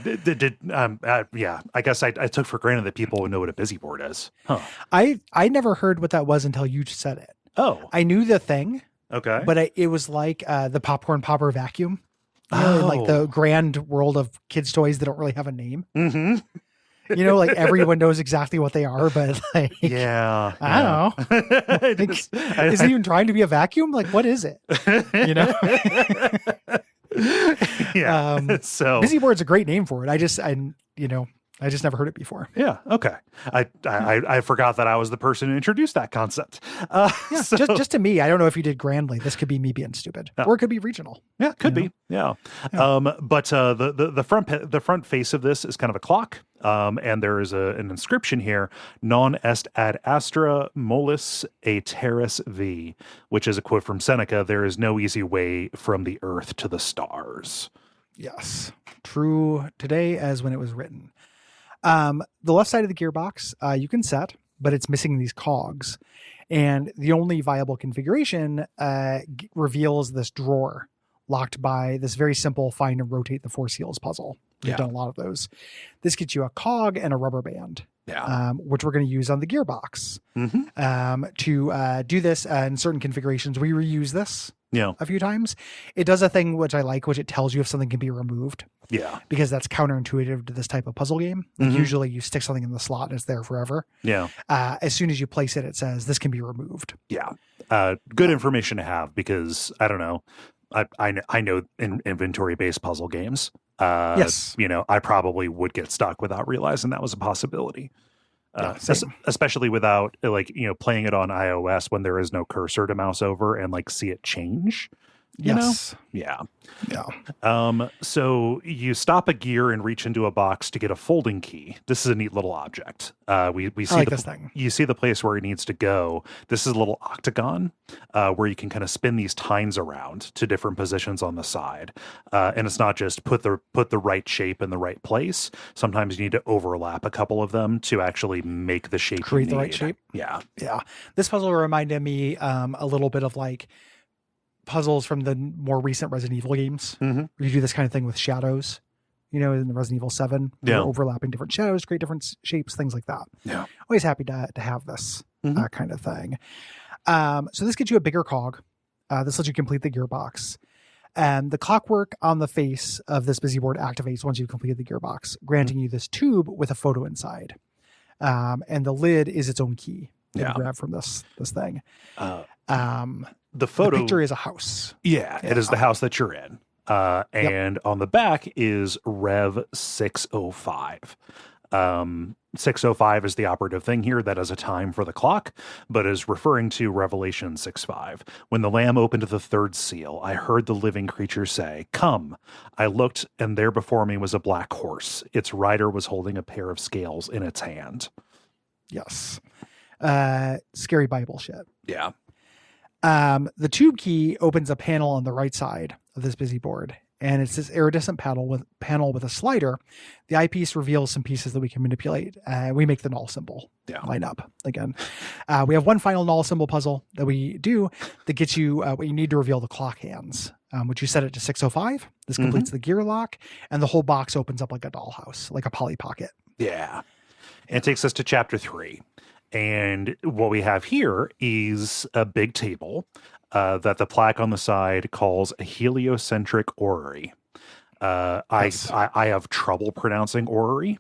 guess I took for granted that people would know what a busy board is. Huh. I never heard what that was until you said it. Oh. I knew the thing. Okay. But it was like the popcorn popper vacuum. In like the grand world of kids' toys that don't really have a name. Like everyone knows exactly what they are, but like, I don't know. Is it even trying to be a vacuum? Like, what is it? So busy board's a great name for it. I just never heard it before. Yeah. Okay. I forgot that I was the person who introduced that concept. Just to me, I don't know if you did grandly. This could be me being stupid, or it could be regional. Yeah, could be. Yeah. But the front face of this is kind of a clock. And there is an inscription here: "Non est ad astra mollis a terris vi," which is a quote from Seneca. There is no easy way from the earth to the stars. Yes. True today as when it was written. The left side of the gearbox, you can set, but it's missing these cogs. And the only viable configuration reveals this drawer locked by this very simple find and rotate the 4 seals puzzle. We've done a lot of those. This gets you a cog and a rubber band, which we're going to use on the gearbox to do this in certain configurations. We reuse this a few times. It does a thing which I like, which it tells you if something can be removed. Yeah. Because that's counterintuitive to this type of puzzle game. Like usually you stick something in the slot and it's there forever. Yeah. As soon as you place it, it says this can be removed. Yeah. Good information to have because I don't know. I know in inventory-based puzzle games, yes, I probably would get stuck without realizing that was a possibility. Especially without playing it on iOS when there is no cursor to mouse over and see it change. Yes. Yeah. So you stop a gear and reach into a box to get a folding key. This is a neat little object. We see this thing. You see the place where it needs to go. This is a little octagon where you can kind of spin these tines around to different positions on the side. And it's not just put the right shape in the right place. Sometimes you need to overlap a couple of them to actually make the shape. Create the right shape. Yeah. Yeah. This puzzle reminded me a little bit of puzzles from the more recent Resident Evil games. You do this kind of thing with shadows, in the Resident Evil 7, overlapping different shadows, create different shapes, things like that. Yeah. Always happy to have this kind of thing. So this gets you a bigger cog. This lets you complete the gearbox. And the clockwork on the face of this busy board activates once you've completed the gearbox, granting you this tube with a photo inside. And the lid is its own key that you grab from this thing. The picture is a house. Yeah, it is the house that you're in. And on the back is Rev 605. 605 is the operative thing here. That is a time for the clock, but is referring to Revelation 6:5. When the Lamb opened the 3rd seal, I heard the living creature say, "Come." I looked, and there before me was a black horse. Its rider was holding a pair of scales in its hand. Yes. Scary Bible shit. Yeah. The tube key opens a panel on the right side of this busy board, and it's this iridescent panel with a slider. The eyepiece reveals some pieces that we can manipulate. We make the null symbol line up again. We have one final null symbol puzzle that we do that gets you what you need to reveal the clock hands, which you set it to 605. This completes the gear lock, and the whole box opens up like a dollhouse, like a Polly Pocket. Yeah. And it takes us to chapter 3. And what we have here is a big table that the plaque on the side calls a heliocentric orrery. I have trouble pronouncing orrery.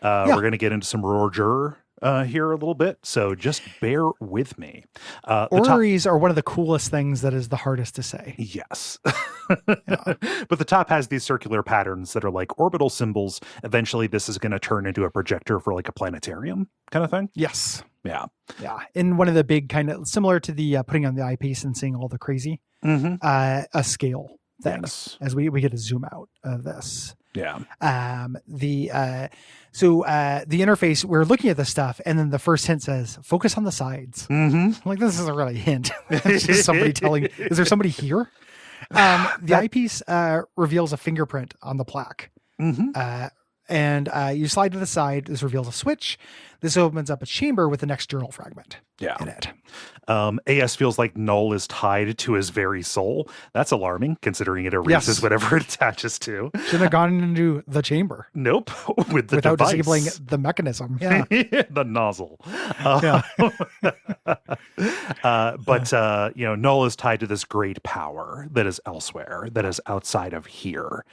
We're going to get into some Roger here a little bit, so just bear with me. Orreries are one of the coolest things that is the hardest to say. Yes. But the top has these circular patterns that are like orbital symbols. Eventually, this is going to turn into a projector for like a planetarium kind of thing. Yes. Yeah. Yeah. In one of the big kind of similar to the putting on the eyepiece and seeing all the crazy, a scale thing as we get to zoom out of this. Yeah. The interface, we're looking at this stuff, and then the first hint says, focus on the sides. I'm like, this isn't really a hint. It's just somebody telling, is there somebody here? The eyepiece reveals a fingerprint on the plaque. And you slide to the side. This reveals a switch. This opens up a chamber with the next journal fragment in it. AS feels like Null is tied to his very soul. That's alarming, considering it erases whatever it attaches to. Shouldn't have gone into the chamber. Nope. Without device. Disabling the mechanism. Yeah. The nozzle. But Null is tied to this great power that is elsewhere, that is outside of here.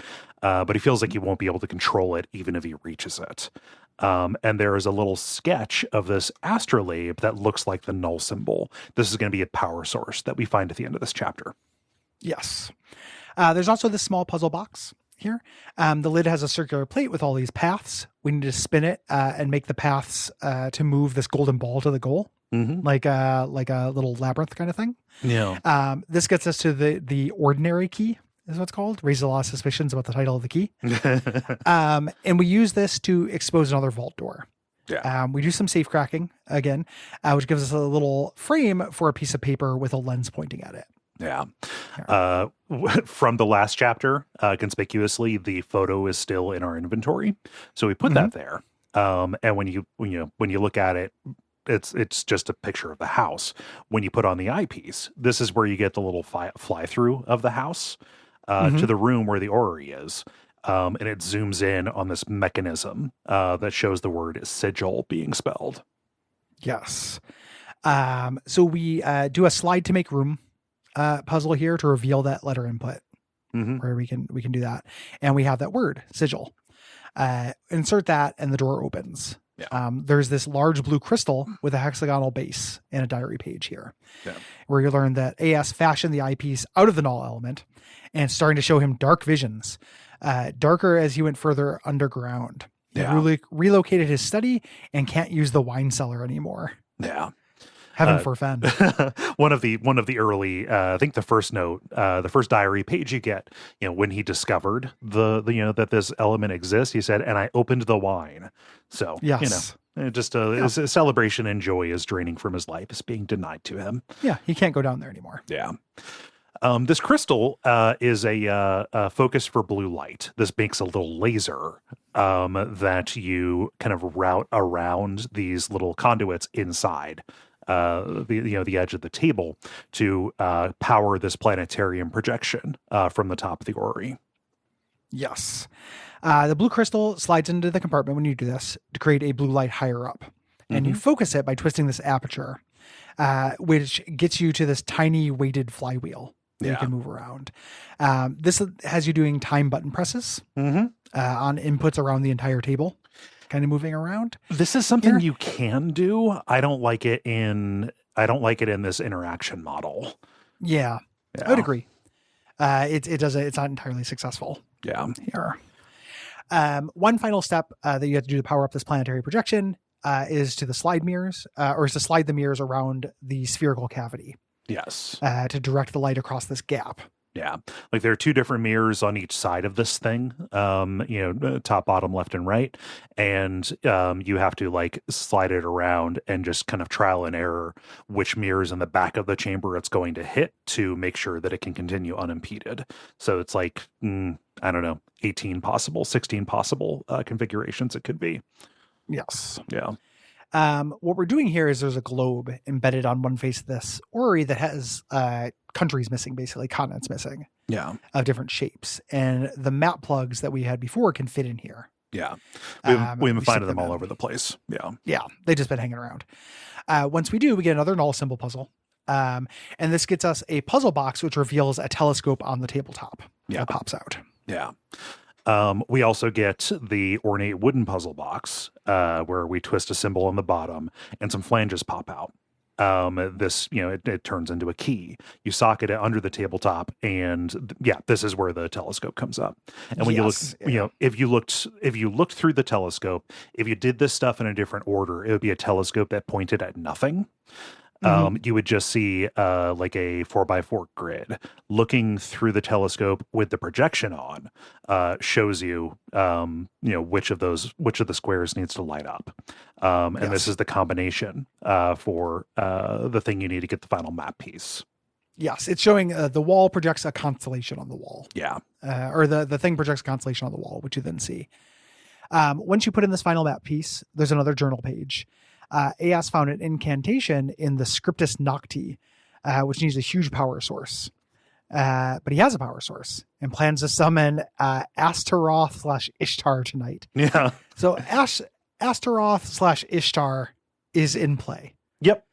But he feels like he won't be able to control it even if he reaches it. And there is a little sketch of this astrolabe that looks like the null symbol. This is going to be a power source that we find at the end of this chapter. Yes. There's also this small puzzle box here. The lid has a circular plate with all these paths. We need to spin it and make the paths to move this golden ball to the goal. Like a little labyrinth kind of thing. Yeah. This gets us to the ordinary key, is what it's called. Raises a lot of suspicions about the title of the key. And we use this to expose another vault door. Yeah. We do some safe cracking again, which gives us a little frame for a piece of paper with a lens pointing at it. Yeah. From the last chapter, conspicuously, the photo is still in our inventory. So we put that there. And when you look at it, it's just a picture of the house. When you put on the eyepiece, this is where you get the little fly through of the house to the room where the orrery is. And it zooms in on this mechanism that shows the word sigil being spelled. Yes. So we do a slide to make room puzzle here to reveal that letter input, where we can do that. And we have that word, sigil. Insert that and the door opens. Yeah. There's this large blue crystal with a hexagonal base and a diary page here, where you learn that AS fashioned the eyepiece out of the null element and starting to show him dark visions, darker as he went further underground. Yeah. He relocated his study and can't use the wine cellar anymore. Yeah. Heaven forfend. one of the early, I think the first note, the first diary page you get, when he discovered that this element exists, he said, and I opened the wine. So, yes. Just a celebration and joy is draining from his life. It's being denied to him. Yeah. He can't go down there anymore. Yeah. This crystal is a focus for blue light. This makes a little laser that you kind of route around these little conduits inside the edge of the table to power this planetarium projection from the top of the orrery. Yes. The blue crystal slides into the compartment when you do this to create a blue light higher up. And you focus it by twisting this aperture, which gets you to this tiny weighted flywheel that you can move around. This has you doing time button presses on inputs around the entire table, kind of moving around. This is something you can do. I don't like it in this interaction model. Yeah. I would agree. It's not entirely successful. Yeah. Here. One final step that you have to do to power up this planetary projection is to slide the mirrors around the spherical cavity. Yes. To direct the light across this gap. Yeah. Like there are two different mirrors on each side of this thing, top, bottom, left, and right. And you have to slide it around and just kind of trial and error which mirrors in the back of the chamber it's going to hit to make sure that it can continue unimpeded. So it's 18 possible, 16 possible configurations it could be. Yes. Yeah. What we're doing here is there's a globe embedded on one face of this orrery that has countries missing, basically continents missing. Yeah. Of different shapes. And the map plugs that we had before can fit in here. Yeah. We've been finding them all over the place. Yeah. Yeah. They've just been hanging around. Once we do, we get another null symbol puzzle. And this gets us a puzzle box, which reveals a telescope on the tabletop. Yeah. That pops out. Yeah. We also get the ornate wooden puzzle box, where we twist a symbol on the bottom and some flanges pop out. It turns into a key. You socket it under the tabletop, and this is where the telescope comes up. And when you look, if you looked through the telescope, if you did this stuff in a different order, it would be a telescope that pointed at nothing. You would just see like a 4x4 grid. Looking through the telescope with the projection on shows you which of the squares needs to light up. And this is the combination for the thing you need to get the final map piece. Yes, it's showing the wall projects a constellation on the wall. Yeah. Or the thing projects a constellation on the wall, which you then see. Once you put in this final map piece, there's another journal page. AS found an incantation in the Scriptus Nocti, which needs a huge power source. But he has a power source and plans to summon Astaroth/Ishtar tonight. Yeah. So Astaroth/Ishtar is in play. Yep.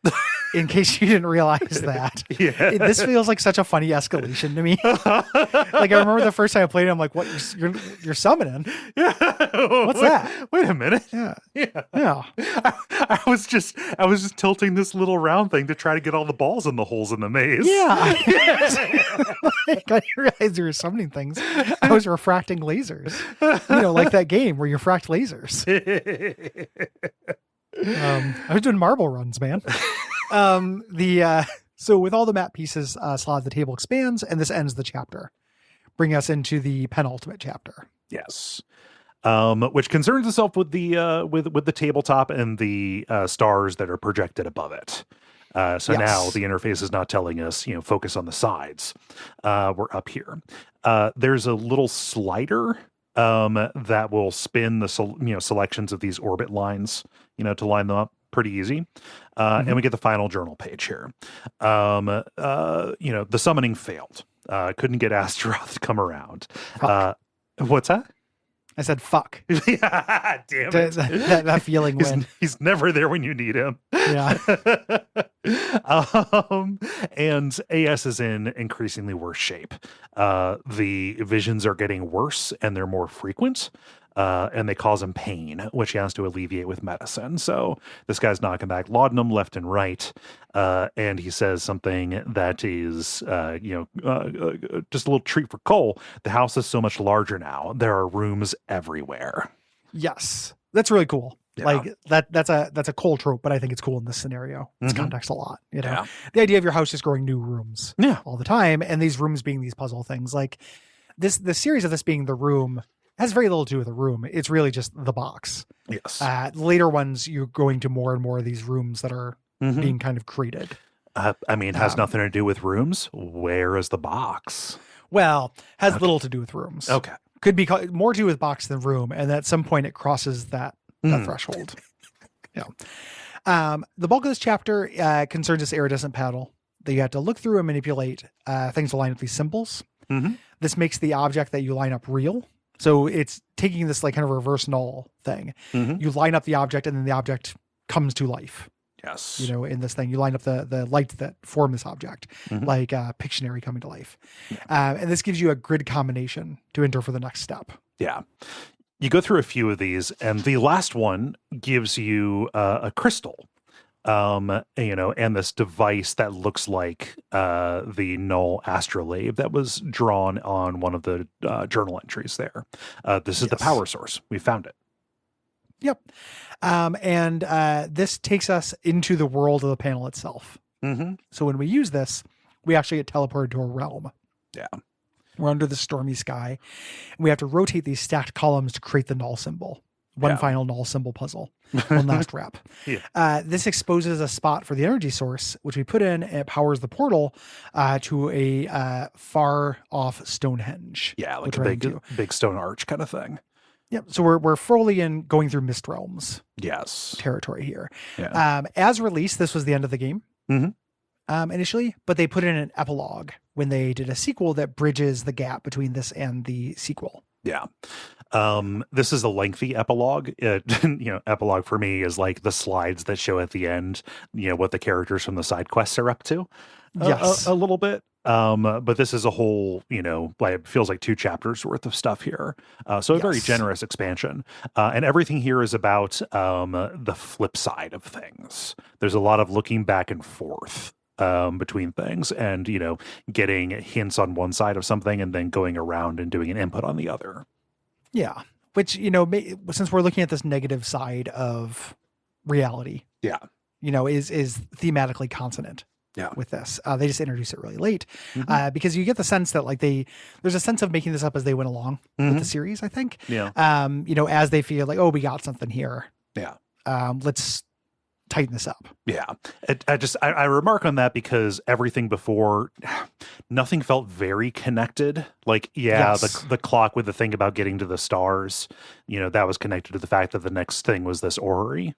In case you didn't realize that. Yeah. This feels like such a funny escalation to me. Like I remember the first time I played it, I'm like, what, you're summoning? Yeah. What's that? Wait a minute. Yeah. Yeah. I was just tilting this little round thing to try to get all the balls in the holes in the maze. Yeah. Like, I didn't realize you were summoning things. I was refracting lasers. Like that game where you refract lasers. I was doing marble runs, man. So with all the map pieces slotted, the table expands, and this ends the chapter, bringing us into the penultimate chapter. Yes. Which concerns itself with the with the tabletop and the stars that are projected above it. Now the interface is not telling us, focus on the sides. We're up here. There's a little slider that will spin the selections of these orbit lines, to line them up pretty easy. And we get the final journal page here. The summoning failed. Couldn't get Astaroth to come around. What's that? I said, fuck. Yeah, damn it. That feeling when he's never there when you need him. Yeah. And AS is in increasingly worse shape. The visions are getting worse and they're more frequent. And they cause him pain, which he has to alleviate with medicine. So this guy's knocking back laudanum left and right. And he says something that is, just a little treat for Cole. The house is so much larger now. There are rooms everywhere. Yes. That's really cool. Yeah. Like that's a Cole trope, but I think it's cool in this scenario. It's context a lot, Yeah. The idea of your house just growing new rooms all the time. And these rooms being these puzzle things, like the series of this being the room has very little to do with the room. It's really just the box. Yes. Later ones, you're going to more and more of these rooms that are being kind of created. It has nothing to do with rooms. Where is the box? Well, has little to do with rooms. Okay. Could be more to do with box than room. And at some point it crosses that threshold. The bulk of this chapter concerns this iridescent paddle that you have to look through and manipulate things to line up these symbols. This makes the object that you line up real. So it's taking this like kind of reverse null thing. You line up the object and then the object comes to life. Yes. In this thing, you line up the lights that form this object, like Pictionary coming to life. And this gives you a grid combination to enter for the next step. Yeah. You go through a few of these, and the last one gives you a crystal. And this device that looks like the null astrolabe that was drawn on one of the journal entries there. This is the power source. We found it. Yep. And this takes us into the world of the panel itself. So when we use this, we actually get teleported to a realm. Yeah. We're under the stormy sky. And we have to rotate these stacked columns to create the null symbol. One final null symbol puzzle. One last wrap. This exposes a spot for the energy source, which we put in, and it powers the portal to a far off Stonehenge. Yeah, like a big stone arch kind of thing. Yep. So we're fully in going through Mist Realms. Yes. Territory here. Yeah. As released, this was the end of the game. Initially, but they put in an epilogue when they did a sequel that bridges the gap between this and the sequel. Yeah. This is a lengthy epilogue. Epilogue for me is like the slides that show at the end, what the characters from the side quests are up to. Yes. A little bit. But this is a whole, it feels like 2 chapters worth of stuff here. So a very generous expansion. And everything here is about the flip side of things. There's a lot of looking back and forth between things and, getting hints on one side of something and then going around and doing an input on the other. Yeah. Which, since we're looking at this negative side of reality. Yeah. Is thematically consonant. Yeah. With this, they just introduce it really late because you get the sense that there's a sense of making this up as they went along with the series. I think, as they feel like, oh, we got something here. Yeah. Let's tighten this up. Yeah. I remark on that because everything before, nothing felt very connected. The clock with the thing about getting to the stars, that was connected to the fact that the next thing was this orrery.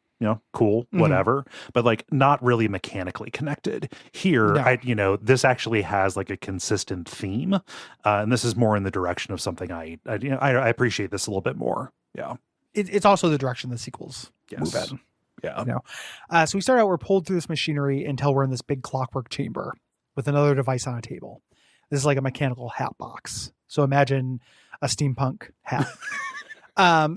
Cool, whatever, but not really mechanically connected. Here, no. This actually has a consistent theme, and this is more in the direction of something I appreciate this a little bit more. Yeah, it's also the direction the sequels move in. Yeah, so we start out, we're pulled through this machinery until we're in this big clockwork chamber with another device on a table. This is like a mechanical hat box. So imagine a steampunk hat.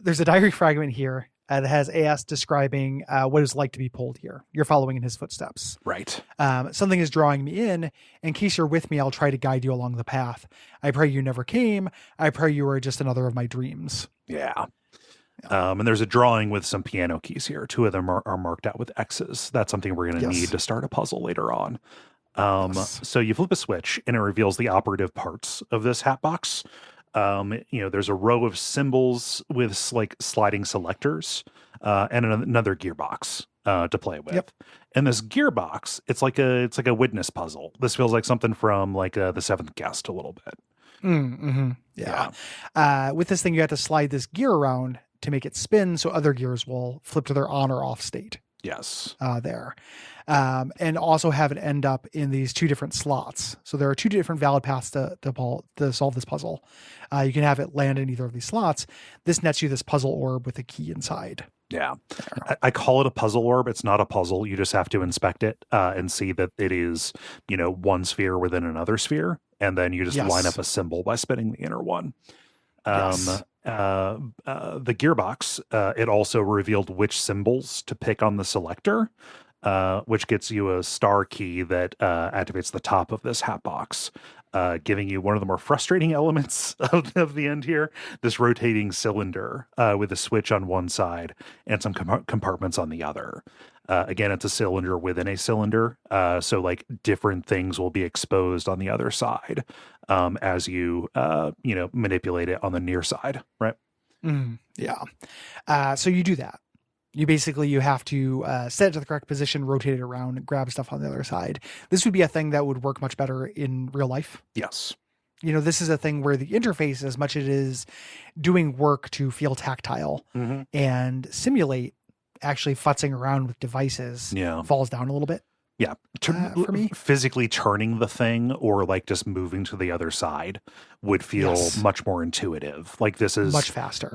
There's a diary fragment here. That has AS describing what it's like to be pulled here. You're following in his footsteps. Right. Something is drawing me in. In case you're with me, I'll try to guide you along the path. I pray you never came. I pray you were just another of my dreams. Yeah. And there's a drawing with some piano keys here. 2 of them are marked out with X's. That's something we're going to need to start a puzzle later on. So you flip a switch and it reveals the operative parts of this hat box. There's a row of symbols with sliding selectors, and another gearbox to play with. Yep. And this gearbox, it's like a witness puzzle. This feels like something from the Seventh Guest a little bit. Yeah. With this thing, you have to slide this gear around to make it spin so other gears will flip to their on or off state. Yes. There. And also have it end up in these two different slots. So there are two different valid paths to solve this puzzle. You can have it land in either of these slots. This nets you this puzzle orb with a key inside. Yeah. I call it a puzzle orb. It's not a puzzle. You just have to inspect it and see that it is, one sphere within another sphere. And then you just line up a symbol by spinning the inner one. The gearbox, it also revealed which symbols to pick on the selector, which gets you a star key that activates the top of this hat box, giving you one of the more frustrating elements of the end here, this rotating cylinder with a switch on one side and some compartments on the other. Again, it's a cylinder within a cylinder, so like different things will be exposed on the other side as you manipulate it on the near side, right? So you do that. You have to set it to the correct position, rotate it around, grab stuff on the other side. This would be a thing that would work much better in real life. Yes. This is a thing where the interface, as much as it is doing work to feel tactile and simulate actually futzing around with devices, falls down a little bit. Yeah. For me, physically turning the thing or like just moving to the other side would feel much more intuitive. Like this is much faster.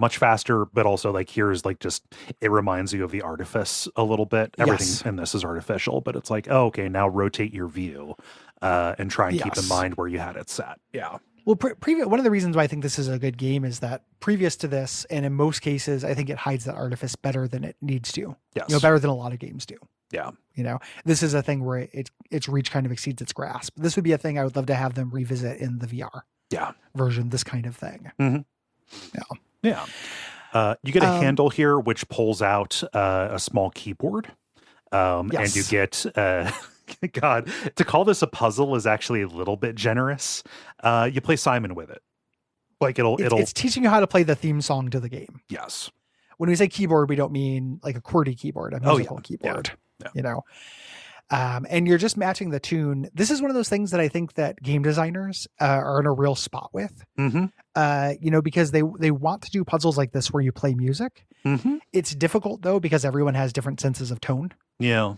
Much faster, but also like here's like just, it reminds you of the artifice a little bit. Everything in this is artificial, but it's like, oh, okay, now rotate your view and try and keep in mind where you had it set. Yeah. Well, one of the reasons why I think this is a good game is that previous to this, and in most cases, I think it hides that artifice better than it needs to. Yes. Better than a lot of games do. Yeah. This is a thing where its reach kind of exceeds its grasp. This would be a thing I would love to have them revisit in the VR version, this kind of thing. Yeah. You get a handle here, which pulls out a small keyboard. And you get... God, to call this a puzzle is actually a little bit generous. You play Simon with it. Like it's teaching you how to play the theme song to the game. Yes. When we say keyboard, we don't mean like a QWERTY keyboard, a musical keyboard. Yeah. And you're just matching the tune. This is one of those things that I think that game designers are in a real spot with. Because they want to do puzzles like this where you play music. It's difficult though because everyone has different senses of tone. Yeah.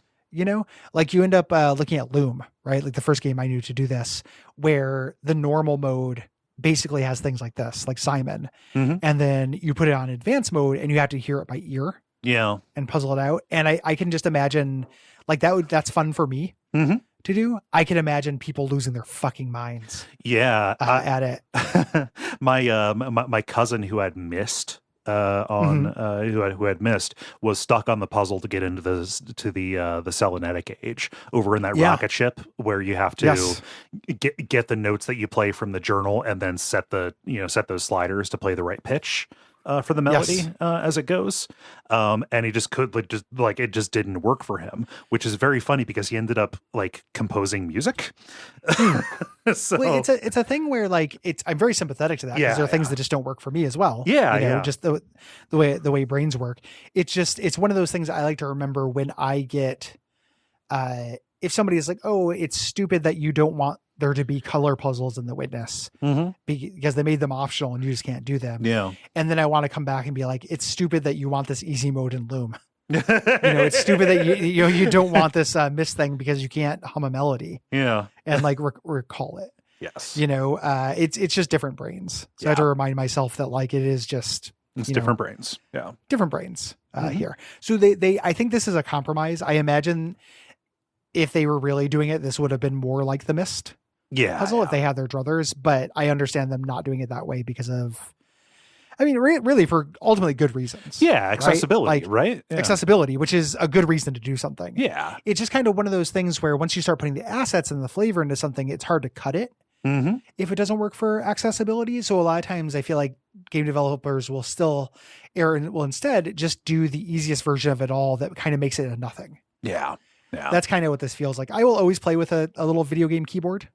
Like you end up looking at Loom, right? Like the first game I knew to do this, where the normal mode basically has things like this, like Simon. And then you put it on advanced mode and you have to hear it by ear. Yeah. And puzzle it out. And I can just imagine like that's fun for me to do. I can imagine people losing their fucking minds. Yeah. At it. My cousin who had missed who had missed was stuck on the puzzle to get into the selenetic age over in that rocket ship where you have to get the notes that you play from the journal and then set those sliders to play the right pitch for the melody as it goes. And he just it just didn't work for him, which is very funny because he ended up like composing music. So well, it's a thing where like I'm very sympathetic to that because there are things that just don't work for me as well. Just the way brains work. It's one of those things I like to remember when I get if somebody is like, oh, it's stupid that you don't want there to be color puzzles in The Witness because they made them optional and you just can't do them. Yeah. And then I want to come back and be like, it's stupid that you want this easy mode in Loom. It's stupid that you don't want this mist thing because you can't hum a melody. Yeah. And like recall it. Yes. It's just different brains. So I have to remind myself that like it is just different brains. Yeah. Different brains here. So I think this is a compromise. I imagine if they were really doing it, this would have been more like the Mist puzzle if they had their druthers, but I understand them not doing it that way because of, really for ultimately good reasons. Yeah. Accessibility, right? Yeah. Accessibility, which is a good reason to do something. Yeah. It's just kind of one of those things where once you start putting the assets and the flavor into something, it's hard to cut it if it doesn't work for accessibility. So a lot of times I feel like game developers will instead just do the easiest version of it all that kind of makes it a nothing. Yeah. Yeah. That's kind of what this feels like. I will always play with a little video game keyboard.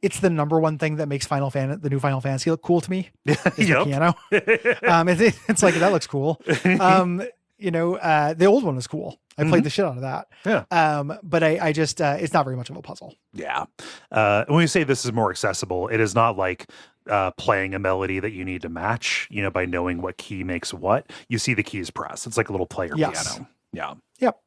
It's the number one thing that makes the new Final Fantasy look cool to me. Is the piano. It's like, that looks cool. The old one was cool. I played the shit out of that. Yeah. But I just, it's not very much of a puzzle. Yeah. When we say this is more accessible, it is not like playing a melody that you need to match, by knowing what key makes what. You see the keys press. It's like a little player piano. Yeah. Yep.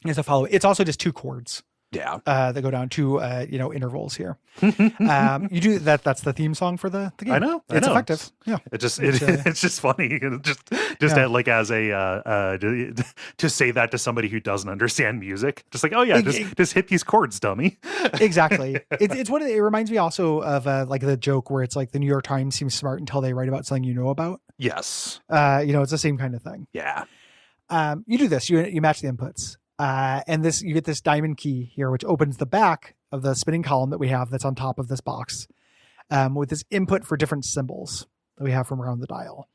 It's a follow. It's also just 2 chords. Yeah. That go down 2, intervals here. You do that. That's the theme song for the game. I know. It's effective. Yeah. It's just funny. Like as a, to say that to somebody who doesn't understand music, just like, oh yeah, just hit these chords, dummy. Exactly. It's what it reminds me also of, like the joke where it's like the New York Times seems smart until they write about something you know about. Yes. It's the same kind of thing. Yeah. You do this, you match the inputs. And you get this diamond key here, which opens the back of the spinning column that we have that's on top of this box, with this input for different symbols that we have from around the dial.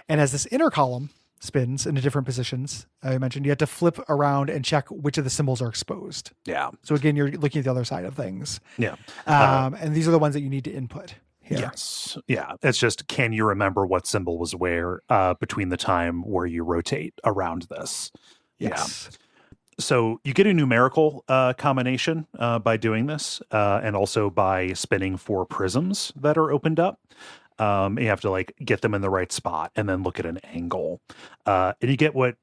And as this inner column spins into different positions, I mentioned you have to flip around and check which of the symbols are exposed. Yeah. So again, you're looking at the other side of things. Yeah. And these are the ones that you need to input here. Yes. Yeah. It's just, can you remember what symbol was where between the time where you rotate around this? Yes. Yeah. So you get a numerical combination by doing this, and also by spinning 4 prisms that are opened up. You have to get them in the right spot and then look at an angle. And you get what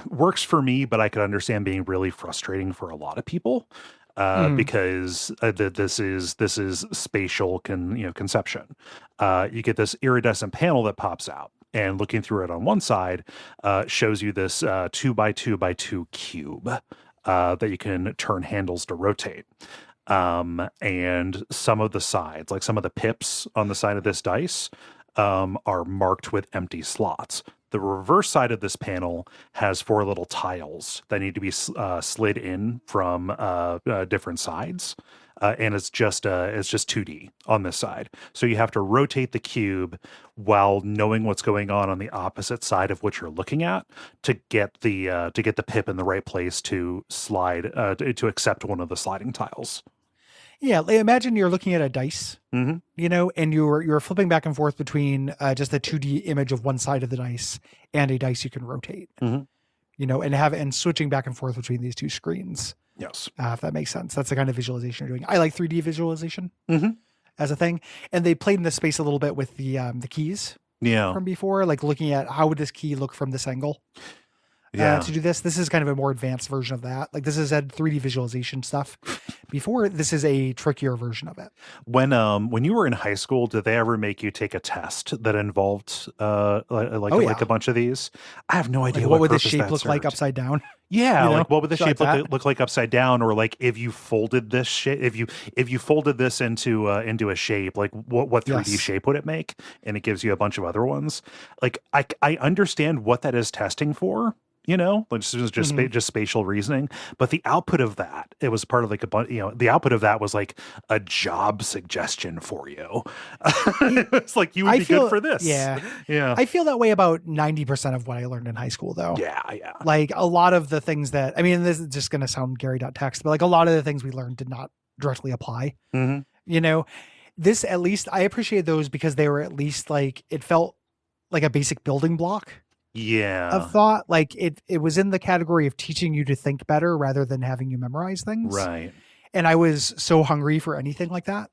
works for me, but I could understand being really frustrating for a lot of people. Because this is spatial conception. You get this iridescent panel that pops out, and looking through it on one side shows you this 2x2x2 cube that you can turn handles to rotate. And some of the sides, like some of the pips on the side of this dice, are marked with empty slots. The reverse side of this panel has 4 little tiles that need to be slid in from different sides. And it's just 2D on this side. So you have to rotate the cube while knowing what's going on the opposite side of what you're looking at to get the pip in the right place to slide to accept one of the sliding tiles. Yeah, imagine you're looking at a dice, mm-hmm. And you're flipping back and forth between just the 2D image of one side of the dice and a dice you can rotate, mm-hmm. and switching back and forth between these 2 screens. Yes. If that makes sense. That's the kind of visualization you're doing. I like 3D visualization mm-hmm. as a thing. And they played in this space a little bit with the keys from before, like looking at how would this key look from this angle. To do this. This is kind of a more advanced version of that. Like this is a 3D visualization stuff. Before, this is a trickier version of it. When you were in high school, did they ever make you take a test that involved like a bunch of these? I have no idea what would the shape look like upside down. Yeah, like what would the shape look like upside down, or like if you folded this shape, if you folded this into a shape, like what 3D shape would it make? And it gives you a bunch of other ones. Like I understand what that is testing for. Like just spatial reasoning, but the output of that, it was part of like the output of that was like a job suggestion for you. It's like you would be good for this. Yeah. Yeah. I feel that way about 90% of what I learned in high school though. Yeah. Like a lot of the things that, this is just going to sound Gary.text, but like a lot of the things we learned did not directly apply. Mm-hmm. This, at least I appreciate those because they were at least like, it felt like a basic building block. Of thought. Like it was in the category of teaching you to think better rather than having you memorize things. Right. And I was so hungry for anything like that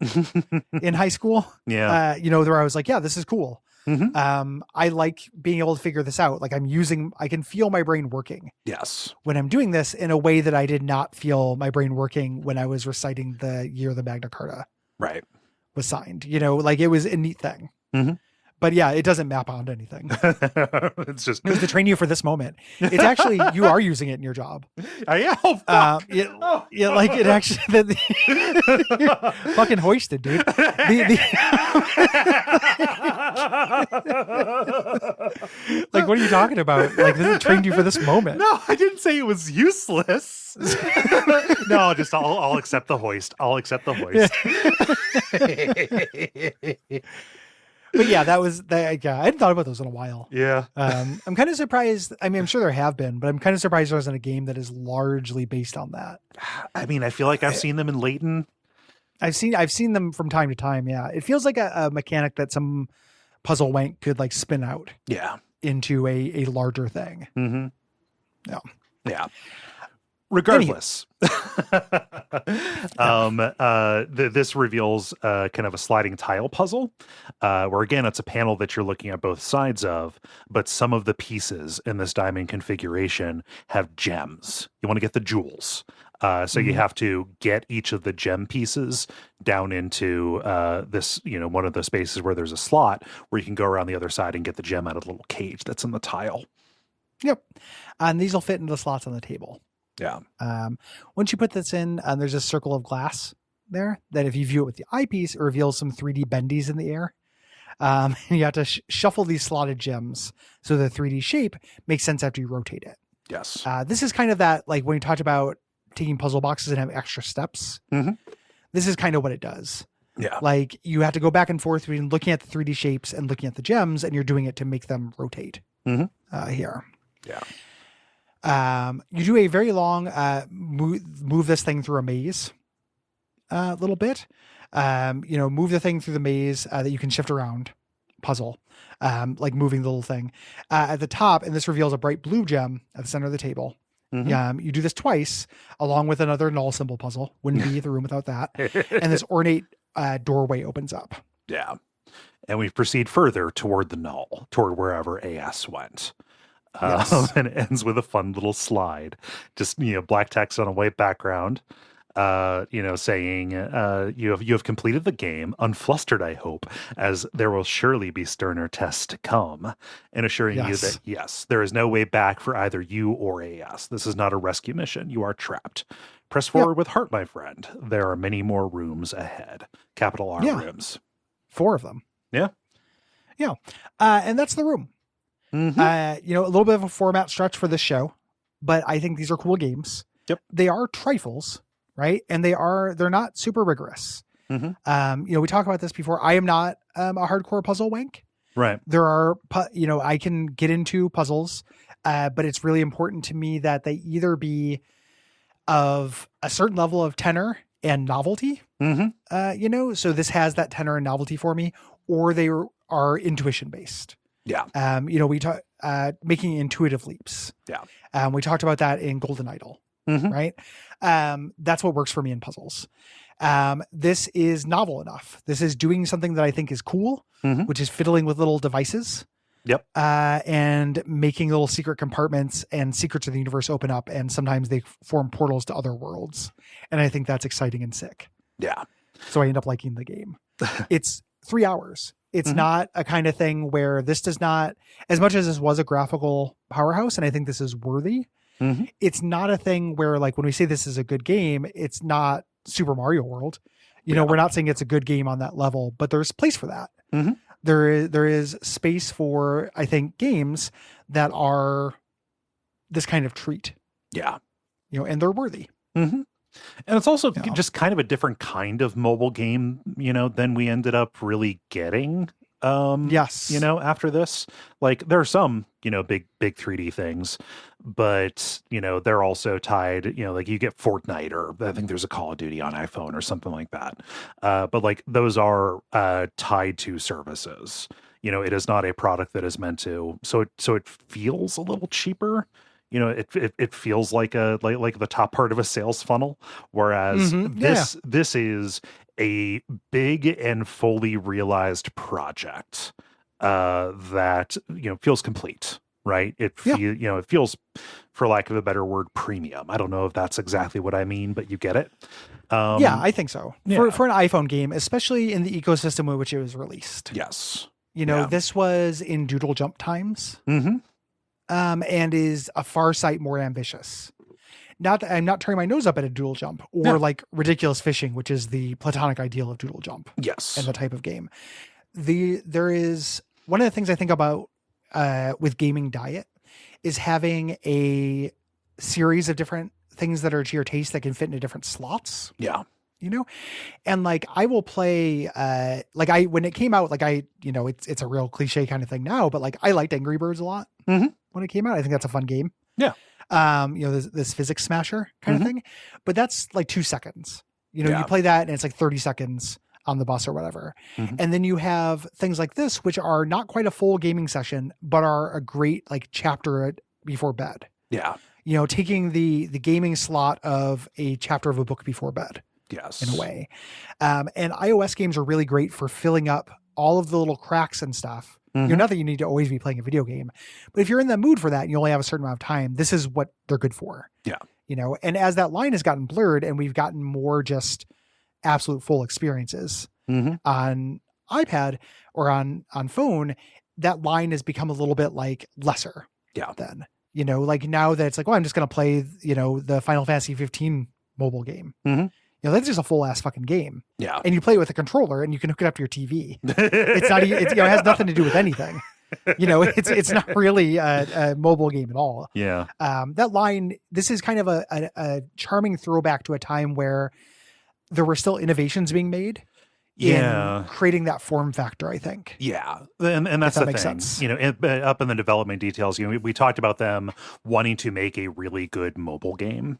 in high school. Yeah. Where I was like, yeah, this is cool. Mm-hmm. I like being able to figure this out. Like I can feel my brain working. Yes. When I'm doing this in a way that I did not feel my brain working when I was reciting the year the Magna Carta was signed, like it was a neat thing. Mm-hmm. But yeah, it doesn't map onto anything. It was to train you for this moment. It's actually, you are using it in your job. I am. Like it actually, fucking hoisted, dude. Like, what are you talking about? Like, this trained you for this moment. No, I didn't say it was useless. No, just I'll accept the hoist. I'll accept the hoist. But yeah, that was that. Yeah, I hadn't thought about those in a while. Yeah. I'm kind of surprised. I'm sure there have been, but I'm kind of surprised there wasn't a game that is largely based on that. I feel like I've seen them in Layton. I've seen them from time to time. Yeah. It feels like a mechanic that some puzzle wank could like spin out. Yeah. Into a larger thing. Mm-hmm. Yeah. Yeah. Regardless, this reveals kind of a sliding tile puzzle, where again, it's a panel that you're looking at both sides of, but some of the pieces in this diamond configuration have gems. You want to get the jewels. So you have to get each of the gem pieces down into this, one of the spaces where there's a slot where you can go around the other side and get the gem out of the little cage that's in the tile. Yep. And these will fit into the slots on the table. Yeah. Once you put this in, there's a circle of glass there that if you view it with the eyepiece, it reveals some 3D bendies in the air. And you have to shuffle these slotted gems so the 3D shape makes sense after you rotate it. Yes. This is kind of that, like when you talked about taking puzzle boxes and have extra steps. This is kind of what it does. Yeah. Like you have to go back and forth between looking at the 3D shapes and looking at the gems, and you're doing it to make them rotate here. Yeah. You do a very long move this thing through a maze a little bit. Move the thing through the maze that you can shift around puzzle, like moving the little thing. At the top, and this reveals a bright blue gem at the center of the table. You do this twice, along with another null symbol puzzle. Wouldn't be the room without that. And this ornate doorway opens up. Yeah. And we proceed further toward the null, toward wherever AS went. And it ends with a fun little slide. Just, black text on a white background, saying, you have completed the game, unflustered, I hope, as there will surely be sterner tests to come, and assuring you that, yes, there is no way back for either you or AS. This is not a rescue mission. You are trapped. Press forward with heart, my friend. There are many more rooms ahead. Capital R rooms. 4 of them. Yeah. Yeah. And that's the room. A little bit of a format stretch for this show, but I think these are cool games. Yep. They are trifles, right? And they're not super rigorous. We talked about this before. I am not a hardcore puzzle wank. Right. There are, I can get into puzzles, but it's really important to me that they either be of a certain level of tenor and novelty, so this has that tenor and novelty for me, or they are intuition based. Yeah. We talk making intuitive leaps. Yeah. We talked about that in Golden Idol, right? That's what works for me in puzzles. This is novel enough. This is doing something that I think is cool, which is fiddling with little devices. Yep. And making little secret compartments and secrets of the universe open up, and sometimes they form portals to other worlds. And I think that's exciting and sick. Yeah. So I end up liking the game. It's 3 hours. It's not a kind of thing where this does not, as much as this was a graphical powerhouse, and I think this is worthy, it's not a thing where, like, when we say this is a good game, it's not Super Mario World. We're not saying it's a good game on that level, but there's place for that. There is space for, I think, games that are this kind of treat. Yeah. And they're worthy. And it's also just kind of a different kind of mobile game, than we ended up really getting. After this, like there are some, big 3D things, but, they're also tied, like you get Fortnite, or I think there's a Call of Duty on iPhone or something like that. But like those are tied to services. It is not a product that is meant to, so it feels a little cheaper. It feels like like the top part of a sales funnel, whereas this is a big and fully realized project that feels complete, right? It feels, for lack of a better word, premium. I don't know if that's exactly what I mean, but you get it. I think so. For an iPhone game, especially in the ecosystem in which it was released. Yes. This was in Doodle Jump times. And is a far sight more ambitious. Not that I'm not turning my nose up at a Doodle Jump or like Ridiculous Fishing, which is the platonic ideal of Doodle Jump. Yes. And the type of game. There is one of the things I think about with gaming diet is having a series of different things that are to your taste that can fit into different slots. Yeah. And like I will play when it came out, it's a real cliche kind of thing now, but like I liked Angry Birds a lot when it came out. I think that's a fun game. Yeah. This physics smasher kind of thing, but that's like 2 seconds. You play that and it's like 30 seconds on the bus or whatever. And then you have things like this, which are not quite a full gaming session, but are a great like chapter before bed. Yeah. taking the gaming slot of a chapter of a book before bed. Yes. In a way. And iOS games are really great for filling up all of the little cracks and stuff. Not that you need to always be playing a video game, but if you're in the mood for that and you only have a certain amount of time, this is what they're good for. Yeah. And as that line has gotten blurred and we've gotten more just absolute full experiences on iPad or on phone, that line has become a little bit like lesser. Yeah. Then, like now that it's like, I'm just going to play, the Final Fantasy 15 mobile game. That's just a full ass fucking game. Yeah. And you play it with a controller and you can hook it up to your TV. It's not, it has nothing to do with anything. It's not really a mobile game at all. Yeah. That line, this is kind of a charming throwback to a time where there were still innovations being made. In creating that form factor, I think. Yeah. And that's the thing. Sense. Up in the development details, we talked about them wanting to make a really good mobile game,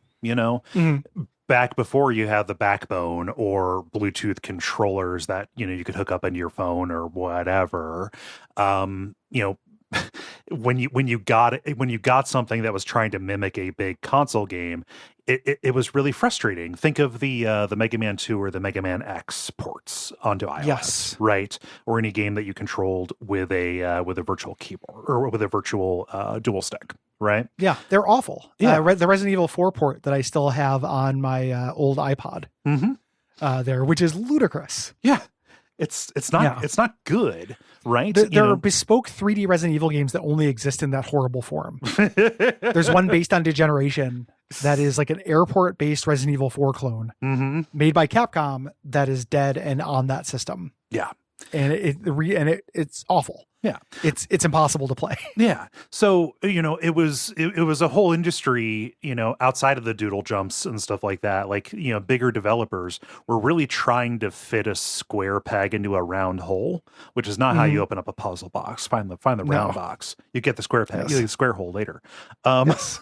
back before you had the backbone or Bluetooth controllers that, you could hook up into your phone or whatever. When you got something that was trying to mimic a big console game, it was really frustrating. Think of the Mega Man 2 or the Mega Man X ports onto iOS, right? Or any game that you controlled with a virtual keyboard or with a virtual dual stick, right? Yeah, they're awful. Yeah. The Resident Evil 4 port that I still have on my old iPod there, which is ludicrous. Yeah. It's not good, right? There are bespoke 3D Resident Evil games that only exist in that horrible form. There's one based on Degeneration that is like an airport-based Resident Evil 4 clone made by Capcom that is dead and on that system. Yeah. And it's awful. Yeah. It's impossible to play. Yeah. So, it was a whole industry, outside of the doodle jumps and stuff like that. Like, bigger developers were really trying to fit a square peg into a round hole, which is not how you open up a puzzle box. Find the round box. You get the square peg, you get the square hole later. Yes.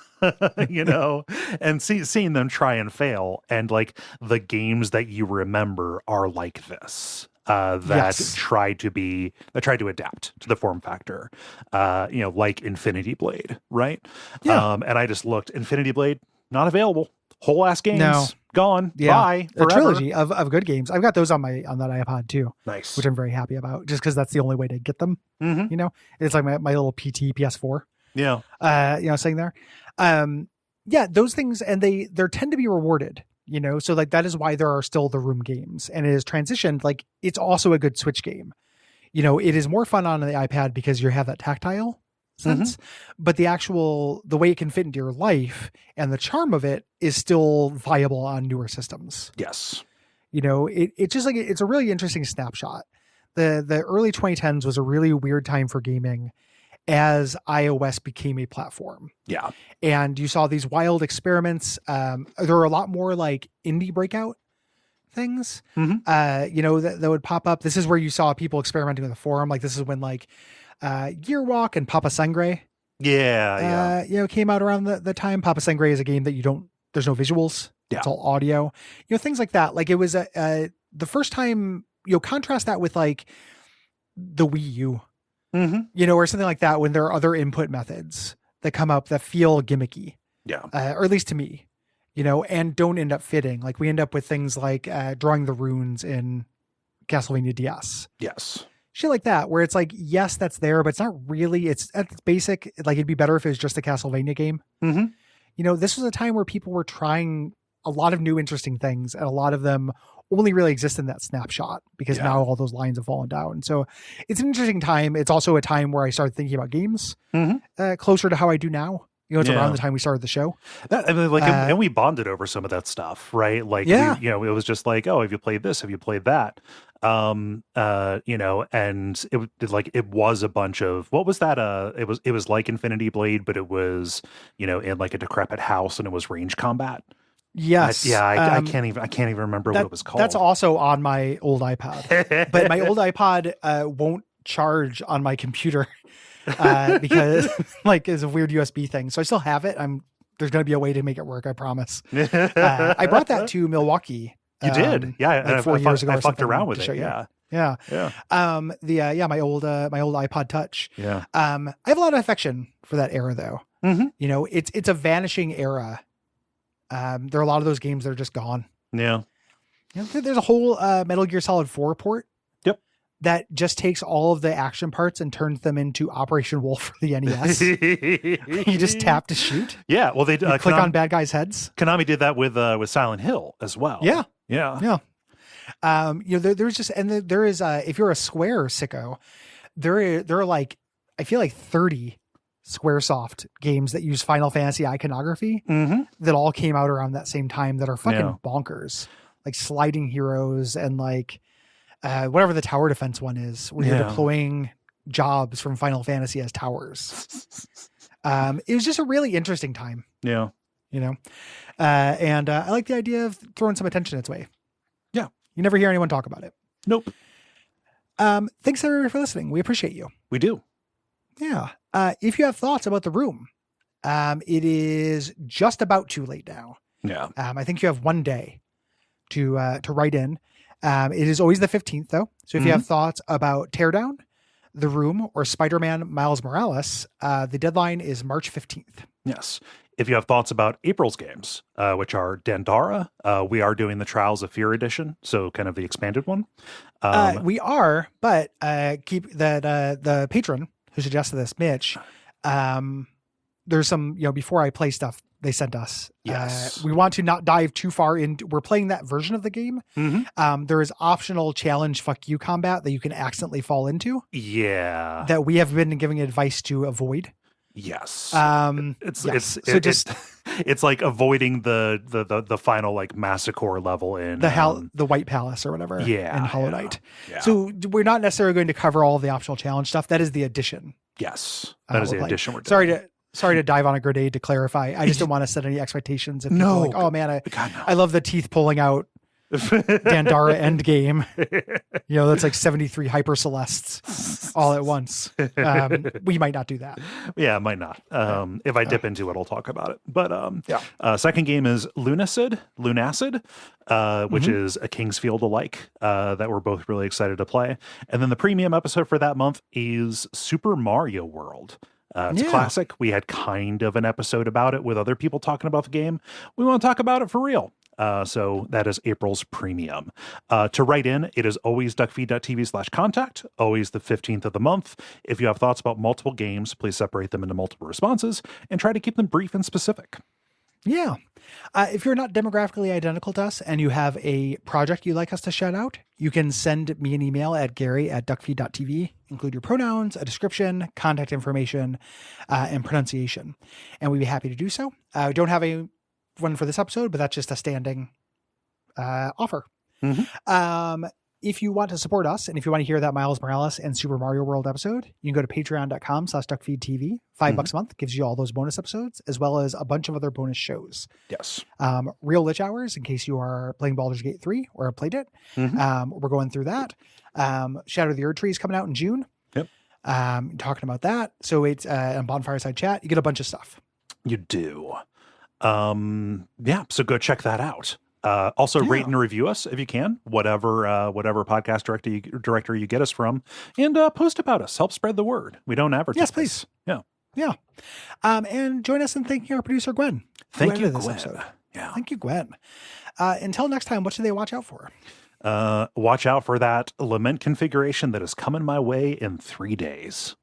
And seeing them try and fail, and like the games that you remember are like this. That tried to adapt to the form factor, like Infinity Blade, right? Yeah. And I just looked, Infinity Blade, not available. Whole ass games, gone. Yeah. Bye. A trilogy of good games. I've got those on that iPod too. Nice. Which I'm very happy about, just because that's the only way to get them. It's like my little PT PS4. Yeah. Sitting there. Those things, and they tend to be rewarded. So like that is why there are still the room games, and it is transitioned. Like it's also a good Switch game. It is more fun on the iPad because you have that tactile sense, but the way it can fit into your life and the charm of it is still viable on newer systems. Yes. It's just like, it's a really interesting snapshot. The early 2010s was a really weird time for gaming as iOS became a platform. Yeah. And you saw these wild experiments. There were a lot more like indie breakout things, that would pop up. This is where you saw people experimenting with the forum. Like this is when like Gear Walk and Papa Sangre came out around the time. Papa Sangre is a game that there's no visuals. Yeah. It's all audio, things like that. Like it was the first time, contrast that with like the Wii U. Or something like that, when there are other input methods that come up that feel gimmicky. Yeah. Or at least to me, and don't end up fitting. Like we end up with things like drawing the runes in Castlevania DS. Yes. Shit like that, where it's like, yes, that's there, but it's not really, it's at its basic. Like it'd be better if it was just a Castlevania game. This was a time where people were trying a lot of new interesting things, and a lot of them only really exist in that snapshot because now all those lines have fallen down. And so it's an interesting time. It's also a time where I started thinking about games closer to how I do now. It's around the time we started the show. And we bonded over some of that stuff, right? Like, it was just like, oh, have you played this? Have you played that? And it was a bunch of, what was that? It was like Infinity Blade, but it was, in like a decrepit house, and it was range combat. Yes. I can't even remember what it was called. That's also on my old iPod, but my old iPod won't charge on my computer because like it's a weird USB thing. So I still have it. There's going to be a way to make it work. I promise. I brought that to Milwaukee. You did. Yeah. Like 4 years ago. I fucked around with it. Yeah. Yeah. Yeah. My old iPod Touch. Yeah. I have a lot of affection for that era, though. Mm-hmm. You know, it's a vanishing era. There are a lot of those games that are just gone. Yeah. You know, there's a whole Metal Gear Solid 4 port. Yep. That just takes all of the action parts and turns them into Operation Wolf for the NES. You just tap to shoot. Yeah. Well, they click on bad guys' heads. Konami did that with Silent Hill as well. Yeah. Yeah. Yeah. You know, there's just, and there is, if you're a Square sicko, there are like, I feel like 30 Squaresoft games that use Final Fantasy iconography that all came out around that same time that are fucking bonkers. Like Sliding Heroes and like, whatever the tower defense one is, where you're deploying jobs from Final Fantasy as towers. It was just a really interesting time. Yeah. You know, and I like the idea of throwing some attention its way. Yeah. You never hear anyone talk about it. Nope. Thanks everybody for listening. We appreciate you. We do. Yeah. If you have thoughts about the room, it is just about too late now. Yeah. I think you have one day to write in. It is always the 15th though. So if you have thoughts about Teardown, The Room, or Spider-Man Miles Morales, the deadline is March 15th. Yes. If you have thoughts about April's games, which are Dandara, we are doing the Trials of Fear edition, so kind of the expanded one. We are, but keep that the patron who suggested this, Mitch, there's some, you know, before I play stuff they sent us. Yes. We want to not dive too far into, we're playing that version of the game. There is optional challenge fuck you combat that you can accidentally fall into. Yeah. That we have been giving advice to avoid. Yes. It's like avoiding the final like massacre level in the White Palace or whatever. Yeah. In Hollow Knight. Yeah. So we're not necessarily going to cover all of the optional challenge stuff. That is the addition. Yes. That is the addition we're doing. Sorry to dive on a grenade to clarify. I just don't want to set any expectations. If people are like, oh man, I love the teeth pulling out Dandara Endgame. You know, that's like 73 Hyper Celestes all at once. We might not do that. Yeah, might not. If I dip into it, I'll talk about it. But second game is Lunacid, which is a Kingsfield alike that we're both really excited to play. And then the premium episode for that month is Super Mario World. It's a classic. We had kind of an episode about it with other people talking about the game. We want to talk about it for real. So that is April's premium. To write in, it is always duckfeed.tv/contact, always the 15th of the month. If you have thoughts about multiple games, please separate them into multiple responses and try to keep them brief and specific. Yeah. If you're not demographically identical to us and you have a project you'd like us to shout out, you can send me an email at gary@duckfeed.tv. Include your pronouns, a description, contact information, and pronunciation. And we'd be happy to do so. We don't have one for this episode, but that's just a standing offer. If you want to support us, and if you want to hear that Miles Morales and Super Mario World episode, you can go to patreon.com/duckfeed.tv. $5 a month gives you all those bonus episodes, as well as a bunch of other bonus shows. Yes. Real Lich Hours, in case you are playing Baldur's Gate 3 or have played it. We're going through that. Shadow of the Erd Tree is coming out in June. Yep. Talking about that. So it's on Bonfireside Chat. You get a bunch of stuff. You do. So go check that out. Also rate and review us if you can, whatever podcast directory you get us from, and post about us. Help spread the word. We don't advertise. Yes, please. Yeah. And join us in thanking our producer Gwen. Thank you, Gwen. Yeah. Thank you, Gwen. Until next time, what should they watch out for? Watch out for that lament configuration that is coming my way in 3 days.